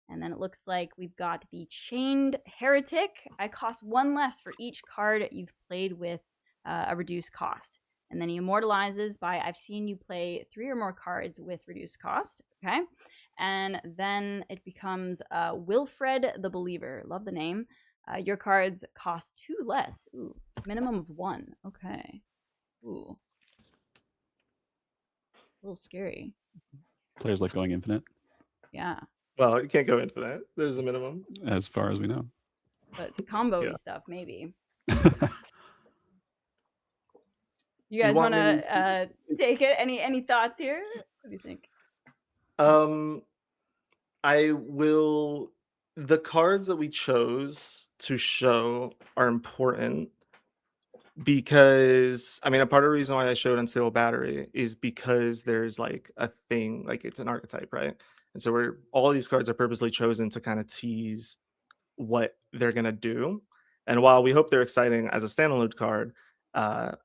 And then it looks like we've got the Chained Heretic. I cost 1 less for each card you've played with a reduced cost. And then he immortalizes by, I've seen you play 3 or more cards with reduced cost. Okay. and then it becomes Wilfred the Believer. Love the name. Your cards cost 2 less. Ooh, minimum of 1. Okay. Ooh. A little scary. Players like going infinite, Yeah. Well, you can't go infinite. There's a minimum. as far as we know. But combo-y Yeah. stuff, maybe. You You guys want want me to take it? Any thoughts here? What do you think? I will. The cards that we chose to show are important because I mean, a part of the reason why I showed Unstable Battery is because there's like a thing, like it's an archetype, right? And so we're all these cards are purposely chosen to kind of tease what they're gonna do. And while we hope they're exciting as a standalone card,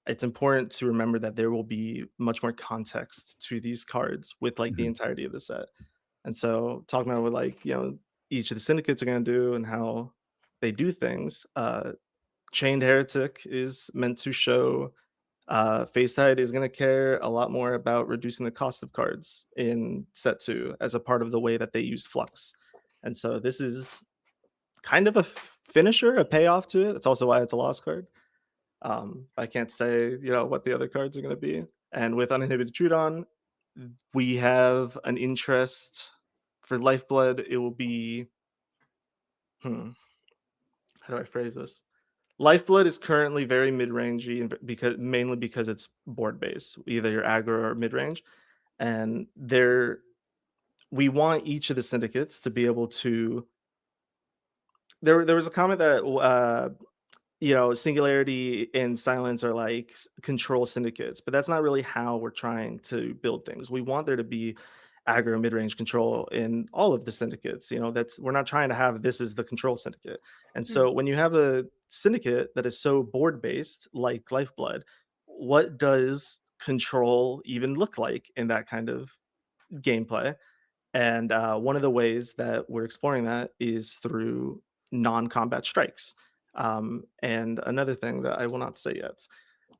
it's important to remember that there will be much more context to these cards with like the Mhm. entirety of the set. And so talking about what like, each of the syndicates are gonna do and how they do things. Chained Heretic is meant to show Face Tide is going to care a lot more about reducing the cost of cards in set 2 as a part of the way that they use Flux. And so this is kind of a finisher, a payoff to it. That's also why it's a lost card. I can't say, what the other cards are going to be. And with Uninhibited Trudon, we have an interest for Lifeblood. It will be, how do I phrase this? Lifeblood is currently very mid-rangey mainly because it's board based, either your aggro or mid-range. And we want each of the syndicates to be able to. There was a comment that Singularity and Silence are like control syndicates, but that's not really how we're trying to build things. We want there to be aggro mid-range control in all of the syndicates. That's we're not trying to have this is the control syndicate. And so when you have a syndicate that is so board based like Lifeblood, what does control even look like in that kind of gameplay? And one of the ways that we're exploring that is through non-combat strikes. And another thing that I will not say yet.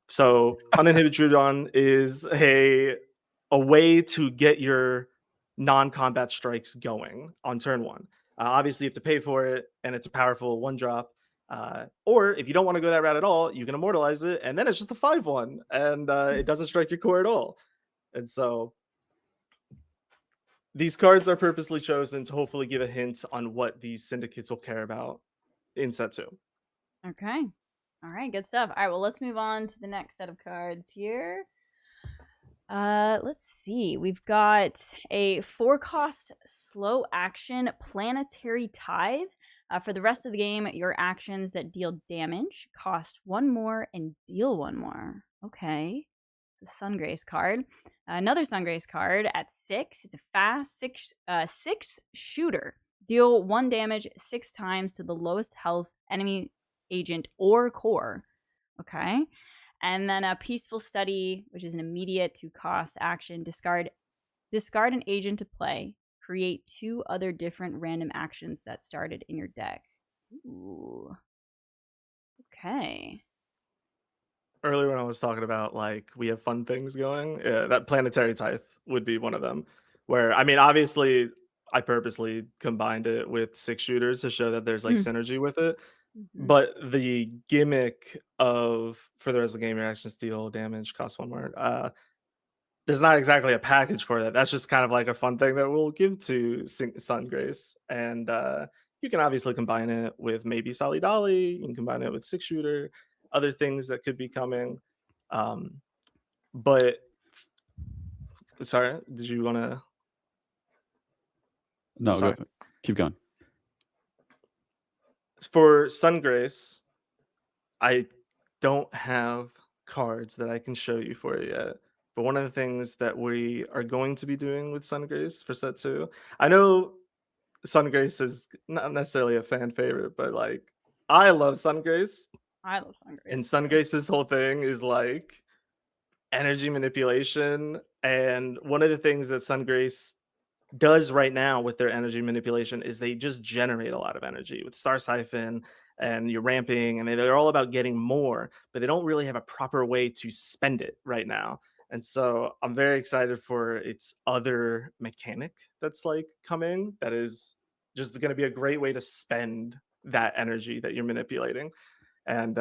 So Uninhibited Trudon is a way to get your non-combat strikes going on turn 1. Obviously, you have to pay for it, and it's a powerful 1-drop. Or if you don't want to go that route at all, you can immortalize it, and then it's just a 5/1, and it doesn't strike your core at all. And so these cards are purposely chosen to hopefully give a hint on what these syndicates will care about in set 2. Okay. All right, good stuff. All right, well, let's move on to the next set of cards here. Let's see. We've got a 4-cost slow action Planetary Tithe. For the rest of the game, your actions that deal damage cost 1 more and deal 1 more. Okay. It's a Sungrace card. Another Sungrace card at 6. It's a fast 6 shooter. Deal 1 damage 6 times to the lowest health enemy agent or core. Okay. And then a Peaceful Study, which is an immediate 2-cost action. Discard an agent to play. Create 2 other different random actions that started in your deck. Ooh. Okay. Earlier when I was talking about like we have fun things going, that Planetary Tithe would be one of them. Where I mean, obviously, I purposely combined it with 6 shooters to show that there's like synergy with it. But the gimmick of for the rest of the game, your actions deal damage, cost 1 more. There's not exactly a package for that. That's just kind of like a fun thing that we'll give to Sungrace. And you can obviously combine it with maybe Solly Dolly. You can combine it with 6 shooter, other things that could be coming. But sorry, did you want to? No, keep going. For Sungrace, I don't have cards that I can show you for it yet. But one of the things that we are going to be doing with Sungrace for set 2, I know Sungrace is not necessarily a fan favorite, but like I love Sungrace. I love Sungrace. And Sungrace's whole thing is like energy manipulation. And one of the things that Sungrace does right now with their energy manipulation is they just generate a lot of energy with Star Siphon and you're ramping, and they're all about getting more, but they don't really have a proper way to spend it right now. And so I'm very excited for its other mechanic that's like coming. That is just going to be a great way to spend that energy that you're manipulating. And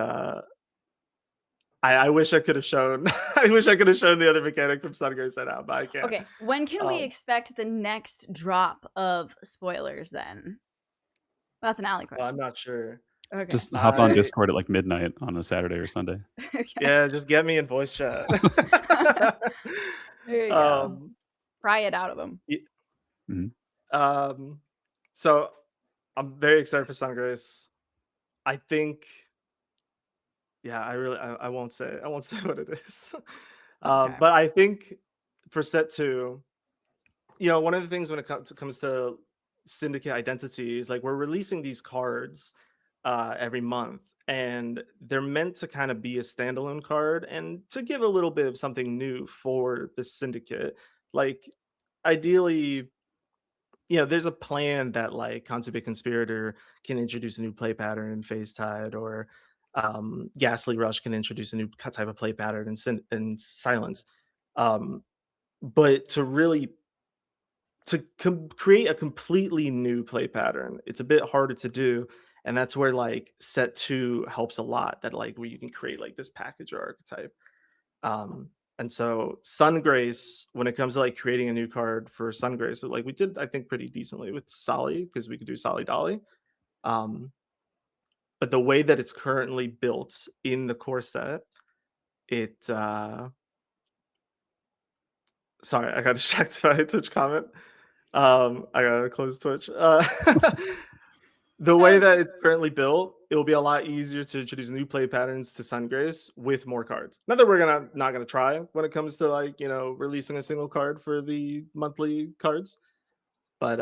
I wish I could have shown. I wish I could have shown the other mechanic from Sungrace right now, but I can't. Okay, when can we expect the next drop of spoilers then? That's an Allie Well, I'm question. not sure. Okay. Just hop on I Discord at like midnight on a Saturday or Sunday. Okay. Yeah, just get me in voice chat. There you go. um, Pry it out of them. Mhm. So I'm very excited for Sungrace. I think, yeah, I won't say what it is. Okay. But I think for set two, one of the things when it comes to syndicate identity is like we're releasing these cards every month, and they're meant to kind of be a standalone card and to give a little bit of something new for the syndicate. Like ideally, there's a plan that like Consubate Conspirator can introduce a new play pattern in Phase Tide, or Ghastly Rush can introduce a new type of play pattern in Silence. But to really create a completely new play pattern, it's a bit harder to do, and that's where like set two helps a lot. That like where you can create like this package or archetype. And so Sungrace, when it comes to like creating a new card for Sungrace, so like we did, I think, pretty decently with Solly because we could do Solly Dolly. Um, but the way that it's currently built in the core set, it sorry, I got distracted by a Twitch comment. I gotta close Twitch. The way that it's currently built, it will be a lot easier to introduce new play patterns to Sungrace with more cards. Not that we're not gonna try when it comes to like releasing a single card for the monthly cards, but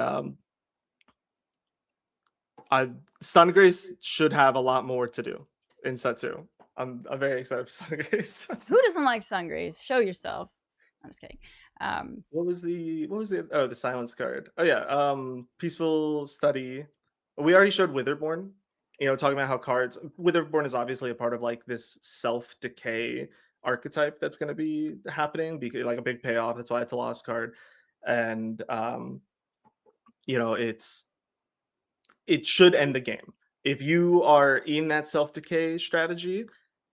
I Sungrace should have a lot more to do in set two. I'm very excited for Sungrace. Who doesn't like Sungrace? Show yourself. I'm just kidding. What was the silence card? Oh yeah, peaceful study. We already showed Witherborn. Talking about how cards Witherborn is obviously a part of like this self decay archetype that's going to be happening because like a big payoff. That's why it's a lost card, and it should end the game. If you are in that self decay strategy,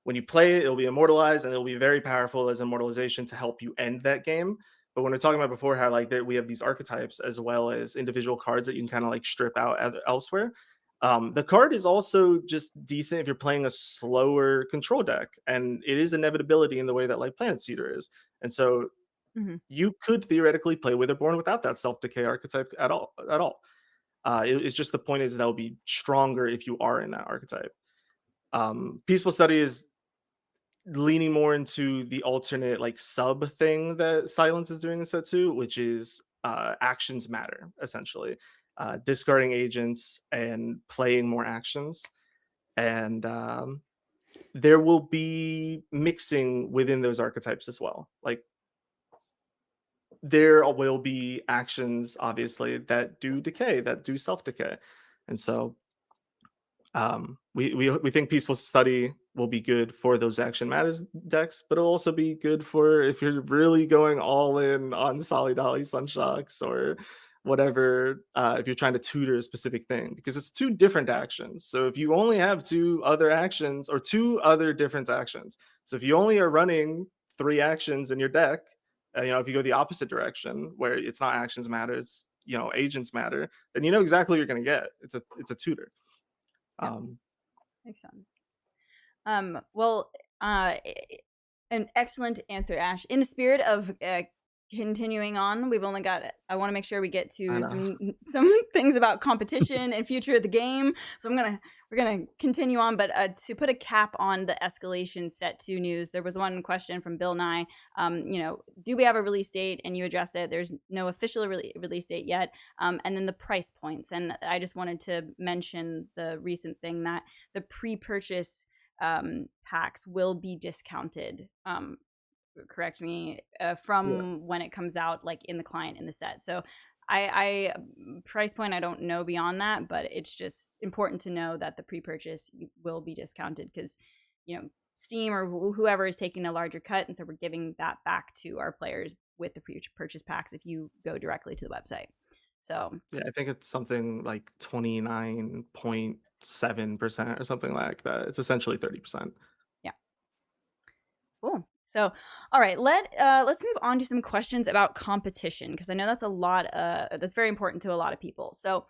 when you play it, it'll be immortalized and it'll be very powerful as immortalization to help you end that game. But when we're talking about before, how like we have these archetypes as well as individual cards that you can kind of like strip out elsewhere. The card is also just decent if you're playing a slower control deck, and it is inevitability in the way that like Planet Seeder is. And so you could theoretically play Witherborn without that self decay archetype at all. It's just the point is that will be stronger if you are in that archetype. Peaceful Study is leaning more into the alternate like sub thing that Silence is doing in set two, which is actions matter essentially, discarding agents and playing more actions, and there will be mixing within those archetypes as well. Like there will be actions obviously that do decay, that do self decay, and so we think Peaceful Study will be good for those action matters decks, but it'll also be good for if you're really going all in on Solly Dolly Sunshocks or whatever, if you're trying to tutor a specific thing, because it's two different actions. So if you only have two other actions or two other different actions, so if you only are running three actions in your deck, if you go the opposite direction where it's not actions matter, it's agents matter, then you know exactly what you're going to get. It's a tutor. Makes sense. Well, an excellent answer, Ash. In the spirit of continuing on, we've only got. I want to make sure we get to some things about competition and future of the game. So we're gonna continue on, but to put a cap on the escalation set 2 news, there was one question from Bill Nye. Do we have a release date? And you addressed it. There's no official release date yet. And then the price points. And I just wanted to mention the recent thing that the pre-purchase packs will be discounted. Correct me, from when it comes out, like in the client in the set. So I price point, I don't know beyond that, but it's just important to know that the pre-purchase will be discounted because Steam or whoever is taking a larger cut, and so we're giving that back to our players with the purchase packs if you go directly to the website. So Yeah, I think it's something like 29.7% or something like that. It's essentially 30%. yeah, cool. So all right, let's move on to some questions about competition, because I know that's a lot. That's very important to a lot of people. So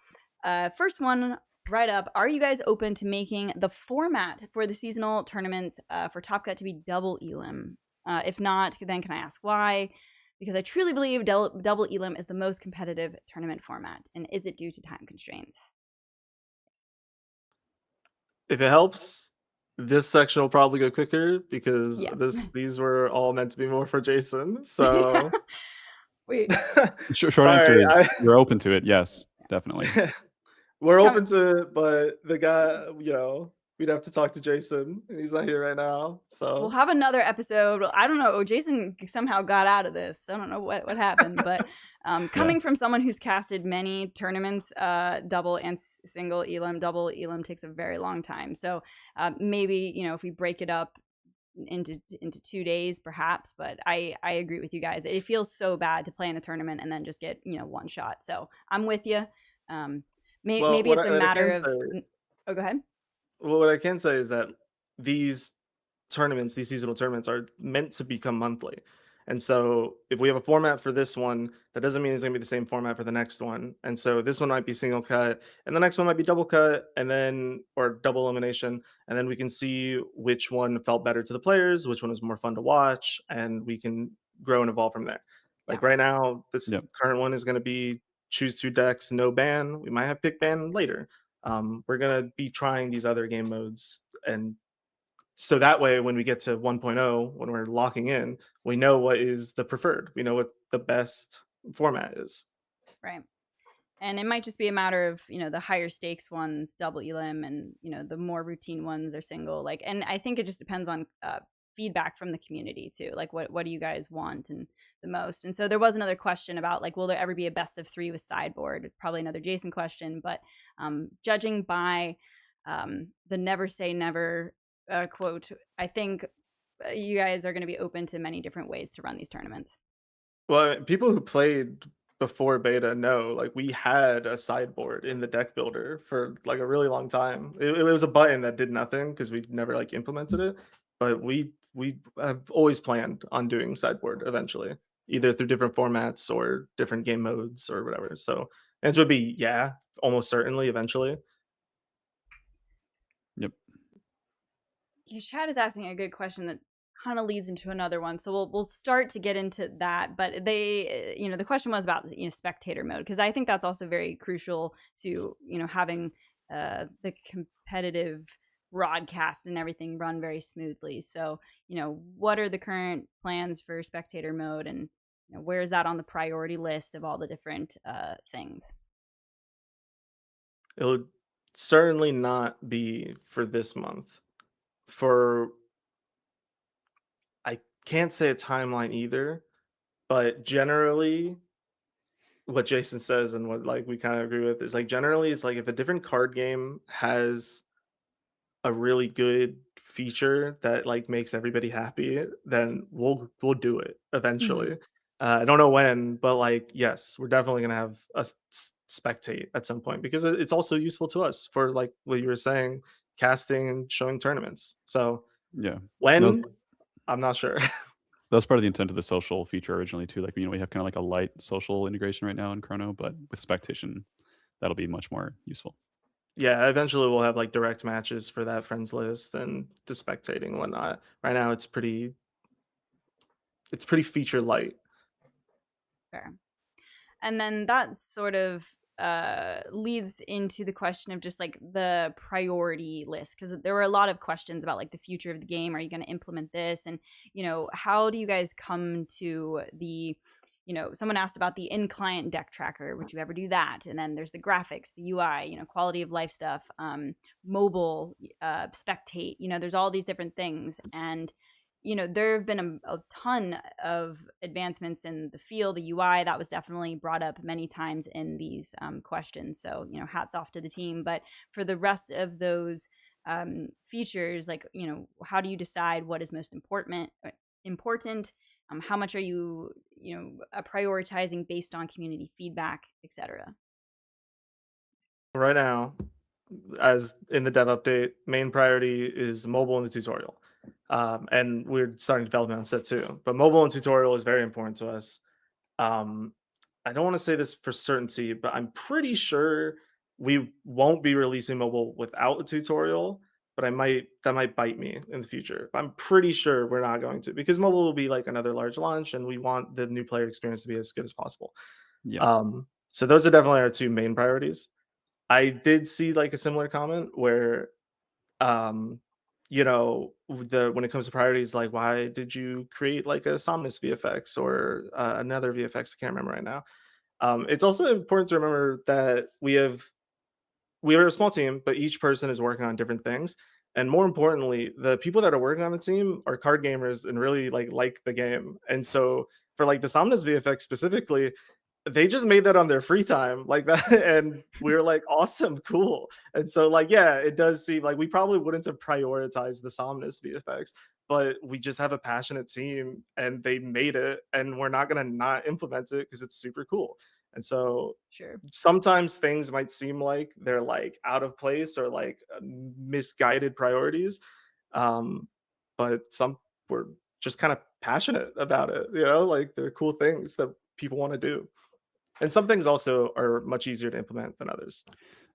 first one right up, are you guys open to making the format for the seasonal tournaments for Top Cut to be double elim? If not, then can I ask why? Because I truly believe double elim is the most competitive tournament format. And is it due to time constraints? If it helps, this section will probably go quicker because Yeah. these were all meant to be more for Jason. Yeah. So Wait, Short answer sorry, is we're open to it. Yes, definitely. we're Come- open to it, but the guy, we'd have to talk to Jason, and he's not here right now. we'll So have another episode. I don't know. Jason somehow got out of this. I don't know what happened, but coming from someone who's casted many tournaments, double and single elim, double elim takes a very long time. So maybe if we break it up into 2 days, perhaps. But I agree with you guys. It feels so bad to play in a tournament and then just get one shot. So I'm with you. Maybe it's a matter of. Oh, go ahead. Well, what I can say is that these tournaments, these seasonal tournaments, are meant to become monthly. And so if we have a format for this one, that doesn't mean it's going to be the same format for the next one. And so this one might be single cut, and the next one might be double cut, and then or double elimination. And then we can see which one felt better to the players, which one was more fun to watch, and we can grow and evolve from there. Like right now, this current one is going to be choose 2 decks, no ban. We might have pick ban later. We're going to be trying these other game modes, and so that way when we get to 1.0, when we're locking in, we know what is the preferred, we know what the best format is. Right. And it might just be a matter of the higher stakes ones double elim, and the more routine ones are single. Like, and I think it just depends on feedback from the community too. Like, what do you guys want and the most? And so there was another question about, like, will there ever be a best of 3 with sideboard? Probably another Jason question. But judging by the never say never quote, I think you guys are going to be open to many different ways to run these tournaments. Well, people who played before beta know, like, we had a sideboard in the deck builder for like a really long time. It was a button that did nothing because we never like implemented it, but we have always planned on doing sideboard eventually, either through different formats or different game modes or whatever. So answer would be yeah, almost certainly eventually. Yep. Yeah, Chad is asking a good question that kind of leads into another one, so we'll start to get into that. But they, the question was about spectator mode, because I think that's also very crucial to having the competitive broadcast and everything run very smoothly. So what are the current plans for spectator mode, and where is that on the priority list of all the different things? It would certainly not be for this month. For I can't say a timeline either, but generally what Jason says and what like we kind of agree with is like generally it's like if a different card game has a really good feature that like makes everybody happy, then we'll do it eventually. I don't know when, but like yes, we're definitely gonna have a spectate at some point because it's also useful to us for like what you were saying, casting and showing tournaments. So Yeah. when I'm not sure. That was part of the intent of the social feature originally too. Like, we have kind of like a light social integration right now in Chrono, but with spectation, that'll be much more useful. Yeah, eventually we'll have like direct matches for that friends list and the spectating and whatnot. Right now it's pretty feature light. Fair. And then that sort of leads into the question of just like the priority list, because there were a lot of questions about like the future of the game. Are you going to implement this? And how do you guys come to the someone asked about the in-client deck tracker. Would you ever do that? And then there's the graphics, the UI, quality of life stuff, mobile, spectate. There's all these different things, and there have been a ton of advancements in the field. The UI, that was definitely brought up many times in these questions. So, hats off to the team. But for the rest of those features, like, how do you decide what is most important? How much are you, prioritizing based on community feedback, etc.? Right now, as in the dev update, main priority is mobile and the tutorial. And we're starting development on set 2. But mobile and tutorial is very important to us. Um, I don't want to say this for certainty, but I'm pretty sure we won't be releasing mobile without a tutorial. But that might bite me in the future. But I'm pretty sure we're not going to, because mobile will be like another large launch, and we want the new player experience to be as good as possible. Yeah. So those are definitely our 2 main priorities. I did see like a similar comment where, when it comes to priorities, like, why did you create like a Somnus VFX or another VFX? I can't remember right now. It's also important to remember that we are a small team, but each person is working on different things. And more importantly, the people that are working on the team are card gamers and really like the game. And so for like the Somnus VFX specifically, they just made that on their free time like that. And we are like, awesome, cool. And so like, yeah, it does seem like we probably wouldn't have prioritized the Somnus VFX, but we just have a passionate team and they made it, and we're not going to not implement it because it's super cool. And so Sure. sometimes things might seem like they're like out of place or like misguided priorities, but some we're just kind of passionate about it, like they're cool things that people want to do, and some things also are much easier to implement than others.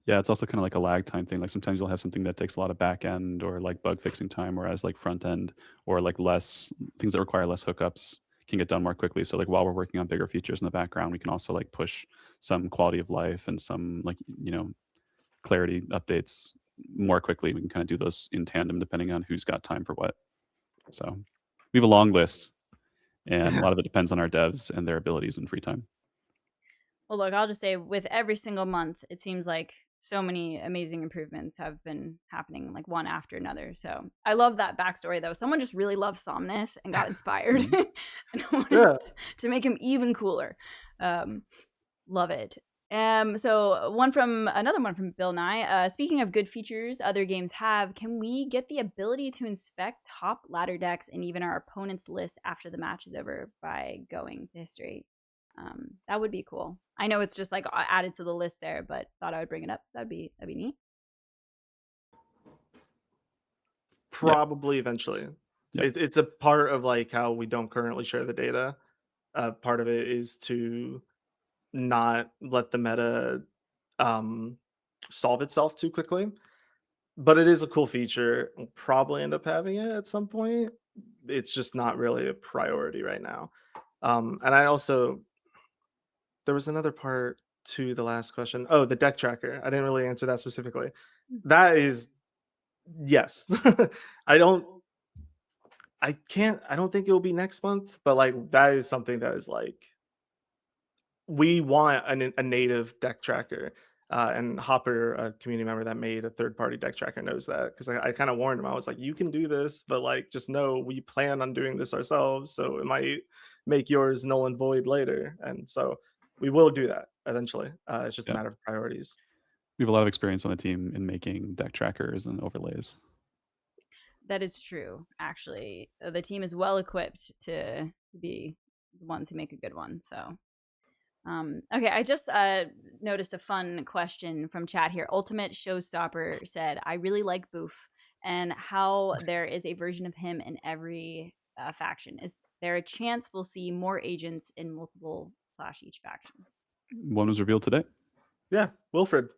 Yeah, it's also kind of like a lag time thing. Like sometimes you'll have something that takes a lot of back end or like bug fixing time, whereas like front end or like less things that require less hookups can get done more quickly. So like while we're working on bigger features in the background, we can also like push some quality of life and some like clarity updates more quickly. We can kind of do those in tandem depending on who's got time for what. So we have a long list, and a lot of it depends on our devs and their abilities and free time. Well, look, I'll just say with every single month, it seems like so many amazing improvements have been happening, like one after another. So I love that backstory, though. Someone just really loved Somnus and got inspired and wanted Yeah. to make him even cooler. Love it. So another one from Bill Nye. Speaking of good features other games have, can we get the ability to inspect top ladder decks and even our opponent's list after the match is over by going to history? That would be cool. I know it's just like added to the list there, but thought I would bring it up. That'd be neat. Probably eventually. Yeah. It's a part of like how we don't currently share the data. Part of it is to not let the meta solve itself too quickly. But it is a cool feature. We'll probably end up having it at some point. It's just not really a priority right now. And I also, there was another part to the last question. Oh, the deck tracker. I didn't really answer that specifically. That is, yes. I don't think it will be next month, but like that is something that is like, we want a native deck tracker. And Hopper, a community member that made a third-party deck tracker, knows that, because I kind of warned him. I was like, you can do this, but like, just know we plan on doing this ourselves, so it might make yours null and void later. And so we will do that eventually. It's just a matter of priorities. We have a lot of experience on the team in making deck trackers and overlays. That is true, actually. The team is well equipped to be the ones who make a good one. So, okay, I just noticed a fun question from chat here. Ultimate Showstopper said, I really like Boof and how there is a version of him in every faction. Is there a chance we'll see more agents in multiple / each faction? One was revealed today. Yeah, Wilfred.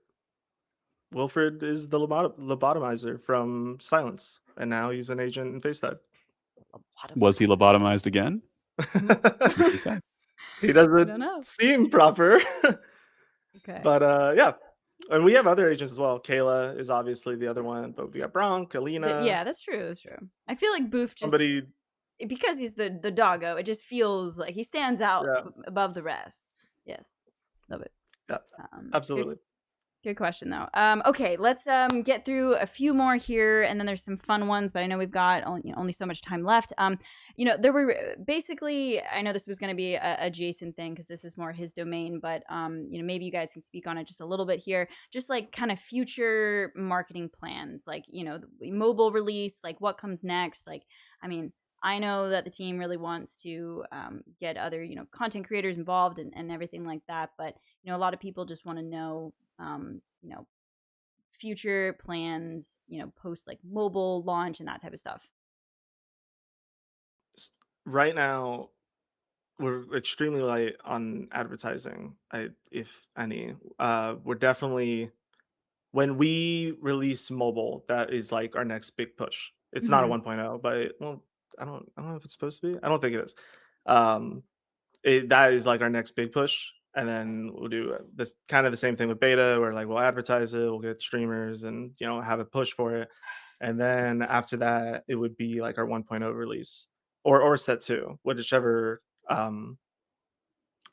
Wilfred is the lobotomizer from Silence, and now he's an agent in FaceTime. Was he lobotomized again? He doesn't seem proper. Okay. But yeah. And we have other agents as well. Kayla is obviously the other one, but we got Bronk, Alina. Yeah, that's true. That's true. I feel like Boof just because he's the doggo, it just feels like he stands out above the rest. Yes, love it. Yeah, absolutely. Good question, though. Okay, let's get through a few more here, and then there's some fun ones, but I know we've got only so much time left. There were basically, I know this was going to be a Jason thing because this is more his domain, but maybe you guys can speak on it just a little bit here. Just like kind of future marketing plans, like the mobile release, like what comes next. Like, I mean, I know that the team really wants to get other content creators involved and everything like that, but a lot of people just want to know future plans, post like mobile launch and that type of stuff. Right now, we're extremely light on advertising, if any. We're definitely, when we release mobile, that is like our next big push. It's not a 1.0, but well, I don't know if it's supposed to be. I don't think it is. Um, that is like our next big push, and then we'll do this kind of the same thing with beta, where like we'll advertise it, we'll get streamers, and have a push for it, and then after that, it would be like our 1.0 release or set 2, whichever.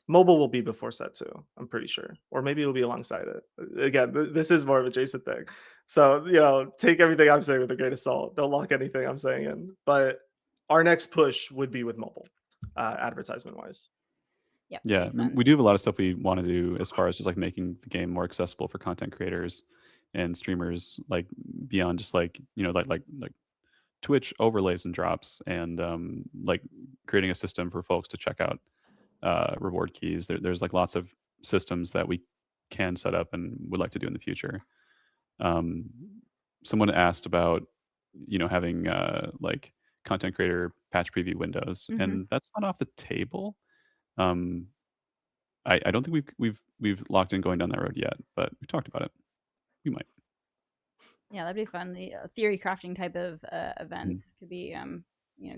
Mobile will be before set 2, I'm pretty sure, or maybe it'll be alongside it. Again, this is more of a Jason thing, so take everything I'm saying with a grain of salt. Don't lock anything I'm saying in, but our next push would be with mobile, advertisement wise. Yep, Yeah, we do have a lot of stuff we want to do as far as just like making the game more accessible for content creators and streamers, like beyond just like like Twitch overlays and drops, and like creating a system for folks to check out reward keys. There's like lots of systems that we can set up and would like to do in the future. Someone asked about having like content creator patch preview windows, and that's not off the table. I don't think we've locked in going down that road yet, but we talked about it. We might. Yeah, that'd be fun. The theory crafting type of events could be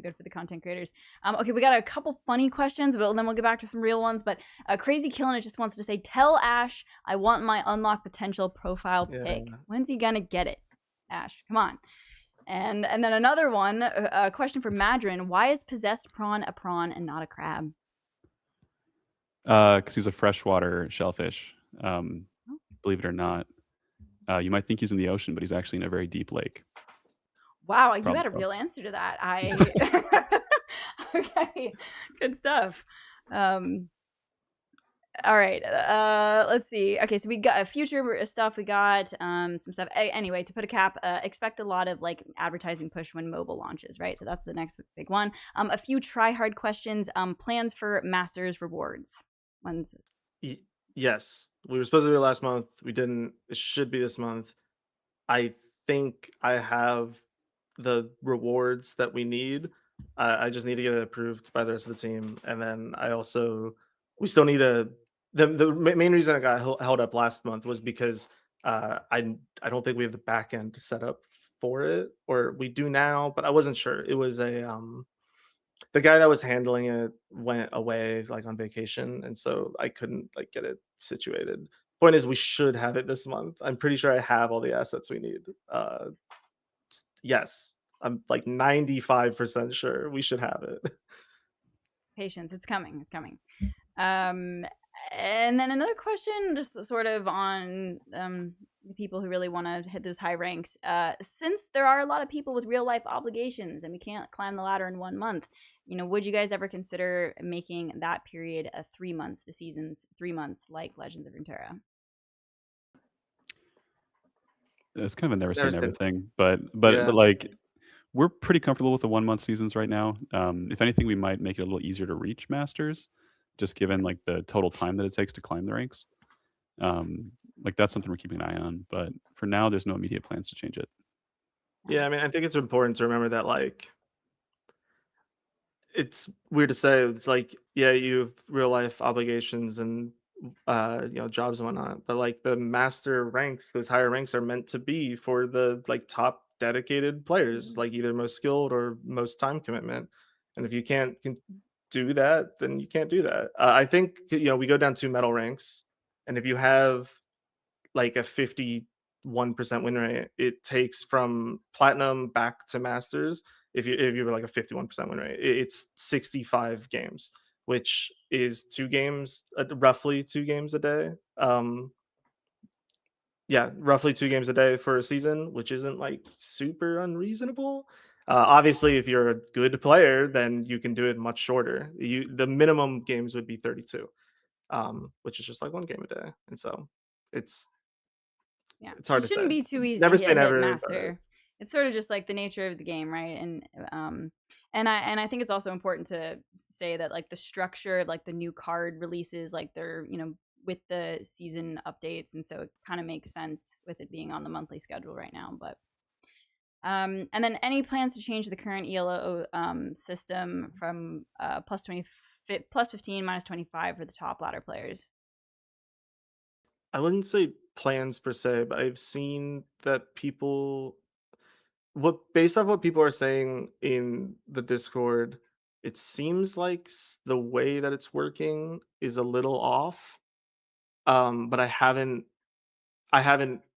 good for the content creators. Okay, we got a couple funny questions, but then we'll get back to some real ones. But Crazy Killin' It just wants to say, tell Ash I want my unlock potential profile pick. When's he gonna get it? Ash, come on. And then another one, a question for Madrin. Why is possessed prawn a prawn and not a crab? Because he's a freshwater shellfish. Believe it or not. You might think he's in the ocean, but he's actually in a very deep lake. Wow, you had a real answer to that. Okay, good stuff. All right, let's see. Okay, so we got future stuff. We got some stuff. Anyway, to put a cap, expect a lot of like advertising push when mobile launches, right? So that's the next big one. A few try hard questions. Plans for Masters rewards. When's Yes, we were supposed to do it last month. We didn't. It should be this month. I think I have the rewards that we need. I just need to get it approved by the rest of the team, and then we still need the main reason I got held up last month was because I don't think we have the back end set up for it, or we do now, but I wasn't sure. It was the guy that was handling it went away like on vacation, and so I couldn't like get it situated. Point is, we should have it this month. I'm pretty sure I have all the assets we need. Yes, I'm like 95% sure we should have it. Patience, it's coming. It's coming. And then another question, just sort of on the people who really want to hit those high ranks. Since there are a lot of people with real life obligations and we can't climb the ladder in 1 month, would you guys ever consider making that period 3 months, the season's 3 months, like Legends of Runeterra? It's kind of a never say never thing, but like we're pretty comfortable with the 1 month seasons right now. If anything, we might make it a little easier to reach Masters, just given like the total time that it takes to climb the ranks. Like that's something we're keeping an eye on, but for now, there's no immediate plans to change it. Yeah, I mean, I think it's important to remember that like it's weird to say. It's like, yeah, you have real life obligations and jobs and whatnot, but like the master ranks, those higher ranks are meant to be for the like top dedicated players, like either most skilled or most time commitment. And if you can't do that, then you can't do that. I think we go down 2 medal ranks, and if you have like a 51% win rate, it takes from platinum back to masters. If you were like a 51% win rate, it's 65 games, which is roughly 2 games a day. yeah, roughly 2 games a day for a season, which isn't like super unreasonable. Obviously, if you're a good player, then you can do it much shorter. The minimum games would be 32, which is just like 1 game a day, and so it's Yeah, it's hard it to shouldn't say. be too easy Never to say hit never, but master. It's sort of just like the nature of the game, right? And I think it's also important to say that like the structure, like the new card releases, like they're with the season updates, and so it kind of makes sense with it being on the monthly schedule right now. But and then any plans to change the current ELO system from plus 20, plus 15, minus 25 for the top ladder players? I wouldn't say plans per se, but I've seen that people what based off what people are saying in the Discord, it seems like the way that it's working is a little off. But I haven't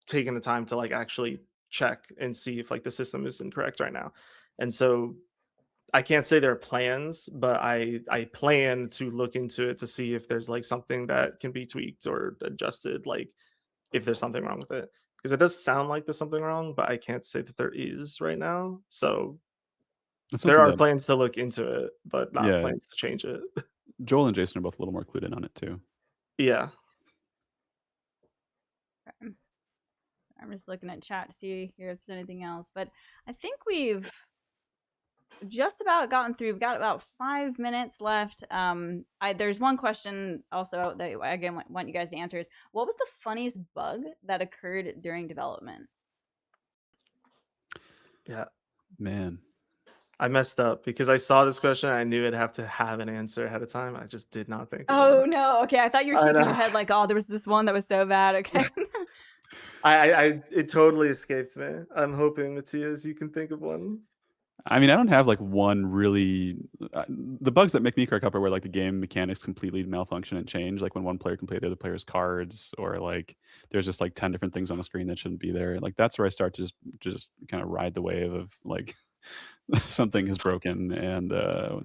taken the time to like actually check and see if like the system is incorrect right now. And so I can't say there are plans, but I plan to look into it to see if there's like something that can be tweaked or adjusted, like if there's something wrong with it. Because it does sound like there's something wrong, but I can't say that there is right now. So That's there something are that, plans to look into it, but not yeah, plans to change it. Joel and Jason are both a little more clued in on it too. Yeah. I'm just looking at chat to see here if there's anything else, but I think we've just about gotten through. We've got about 5 minutes left. There's one question also that I again want you guys to answer: is what was the funniest bug that occurred during development? Yeah. Man, I messed up because I saw this question. I knew I'd have to have an answer ahead of time. I just did not think of Oh one. no. Okay, I thought you were I shaking your know. head like, oh, there was this one that was so bad. Okay. It totally escaped me. I'm hoping, Matthias, you can think of one. I mean, I don't have like one really. The bugs that make me crack up are where like the game mechanics completely malfunction and change, like when one player can play the other player's cards, or like there's just like 10 different things on the screen that shouldn't be there. Like that's where I start to just kind of ride the wave of like something is broken and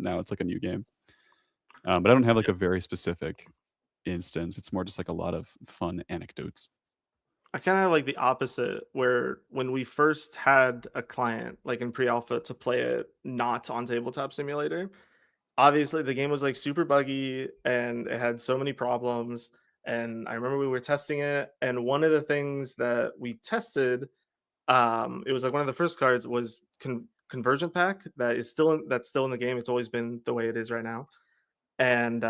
now it's like a new game. But I don't have like a very specific instance. It's more just like a lot of fun anecdotes. I kind of have like the opposite, where when we first had a client, like in pre-alpha, to play it not on Tabletop Simulator, obviously the game was like super buggy and it had so many problems. And I remember we were testing it, and one of the things that we tested, it was like one of the first cards was Convergent Pack that's still in the game. It's always been the way it is right now. And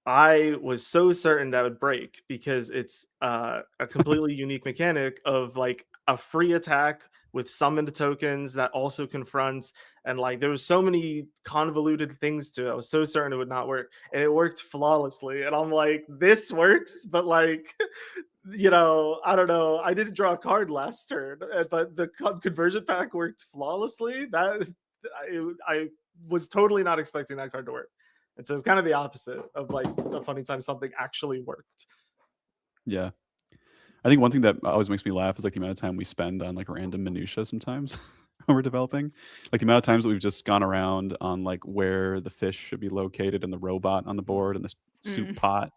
I was so certain that would break because it's a completely unique mechanic of like a free attack with summoned tokens that also confronts, and like there was so many convoluted things to it. I was so certain it would not work, and it worked flawlessly. And I'm like, this works, but like, I don't know. I didn't draw a card last turn, but the conversion pack worked flawlessly. I was totally not expecting that card to work. And so it's kind of the opposite of like a funny time something actually worked. Yeah. I think one thing that always makes me laugh is like the amount of time we spend on like random minutia sometimes when we're developing. Like the amount of times that we've just gone around on like where the fish should be located and the robot on the board and the soup Mm. pot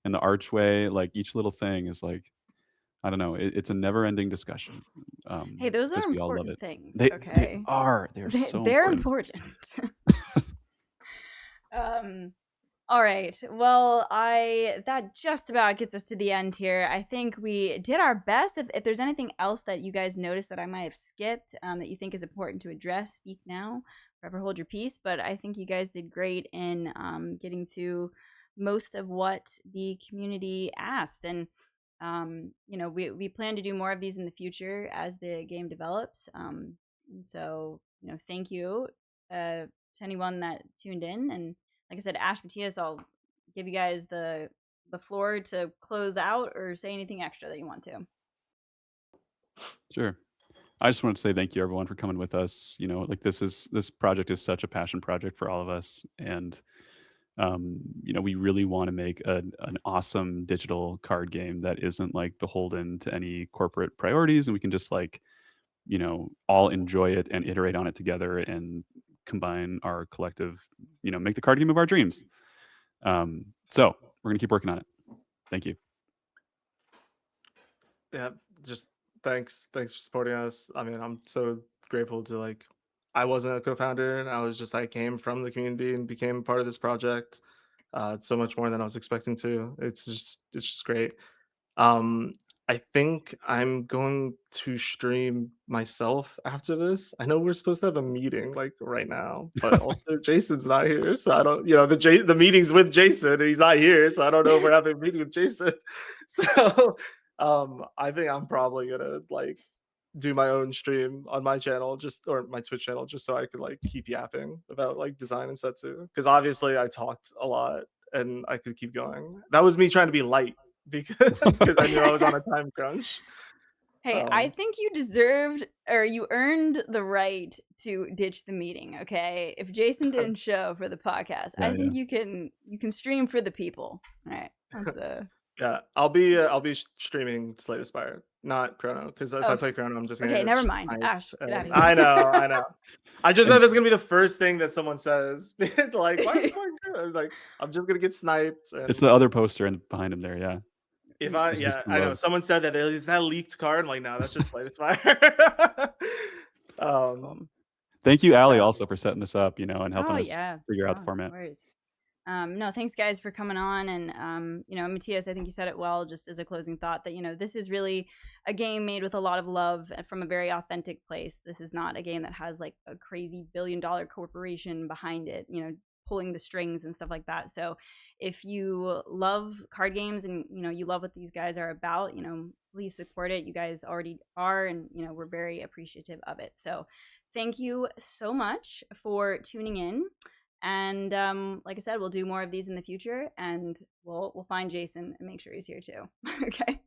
and the archway. Like each little thing is like, I don't know. It's a never-ending discussion Hey, those are because we all love important it. things. They Okay, are. They are so they're important. important. um All right. Well, I that just about gets us to the end here. I think we did our best. If there's anything else that you guys noticed that I might have skipped that you think is important to address, speak now. Forever hold your peace. But I think you guys did great in getting to most of what the community asked. And we plan to do more of these in the future as the game develops. And so thank you to anyone that tuned in. And like I said, Ash, Matthias, I'll give you guys the floor to close out or say anything extra that you want to. Sure. I just want to say thank you everyone for coming with us. Like this project is such a passion project for all of us, and we really want to make an awesome digital card game that isn't like beholden to any corporate priorities, and we can just like all enjoy it and iterate on it together and combine our collective, make the card game of our dreams. So we're gonna keep working on it. Thank you. Yeah, just thanks for supporting us. I mean, I'm so grateful to like. I wasn't a co-founder. I came from the community and became part of this project. It's so much more than I was expecting to. It's just great. Um, I think I'm going to stream myself after this. I know we're supposed to have a meeting like right now, but also Jason's not here, so I don't. The meeting's with Jason, and he's not here, so I don't know if we're having a meeting with Jason. So, I think I'm probably gonna like do my own stream on my channel, or my Twitch channel, just so I could like keep yapping about like design and Setsu. Because obviously I talked a lot, and I could keep going. That was me trying to be light because I knew I was on a time crunch. Hey, I think you deserved, or you earned the right to ditch the meeting. Okay, if Jason didn't show for the podcast, I think you can stream for the people. All right, that's yeah, I'll be streaming Slay Aspire, not Chrono, because if I play Chrono, I'm just gonna. Okay, get never mind. sniped. Ash, get out of here. I know. I just know that's gonna be the first thing that someone says. Like, why are you playing Chrono? Like, I'm just gonna get sniped. And It's the other poster behind him there. Yeah. if Just I know love. someone said that is that a leaked card. I'm like, no, that's just Slay Aspire. Thank you, Allie, also for setting this up, and helping us yeah. figure out the format. No, thanks guys for coming on. And Matthias, I think you said it well, just as a closing thought, that this is really a game made with a lot of love from a very authentic place. This is not a game that has like a crazy billion-dollar corporation behind it, pulling the strings and stuff like that. So if you love card games and you love what these guys are about, please support it. You guys already are, and we're very appreciative of it. So thank you so much for tuning in. And like I said, we'll do more of these in the future, and we'll find Jason and make sure he's here too. Okay.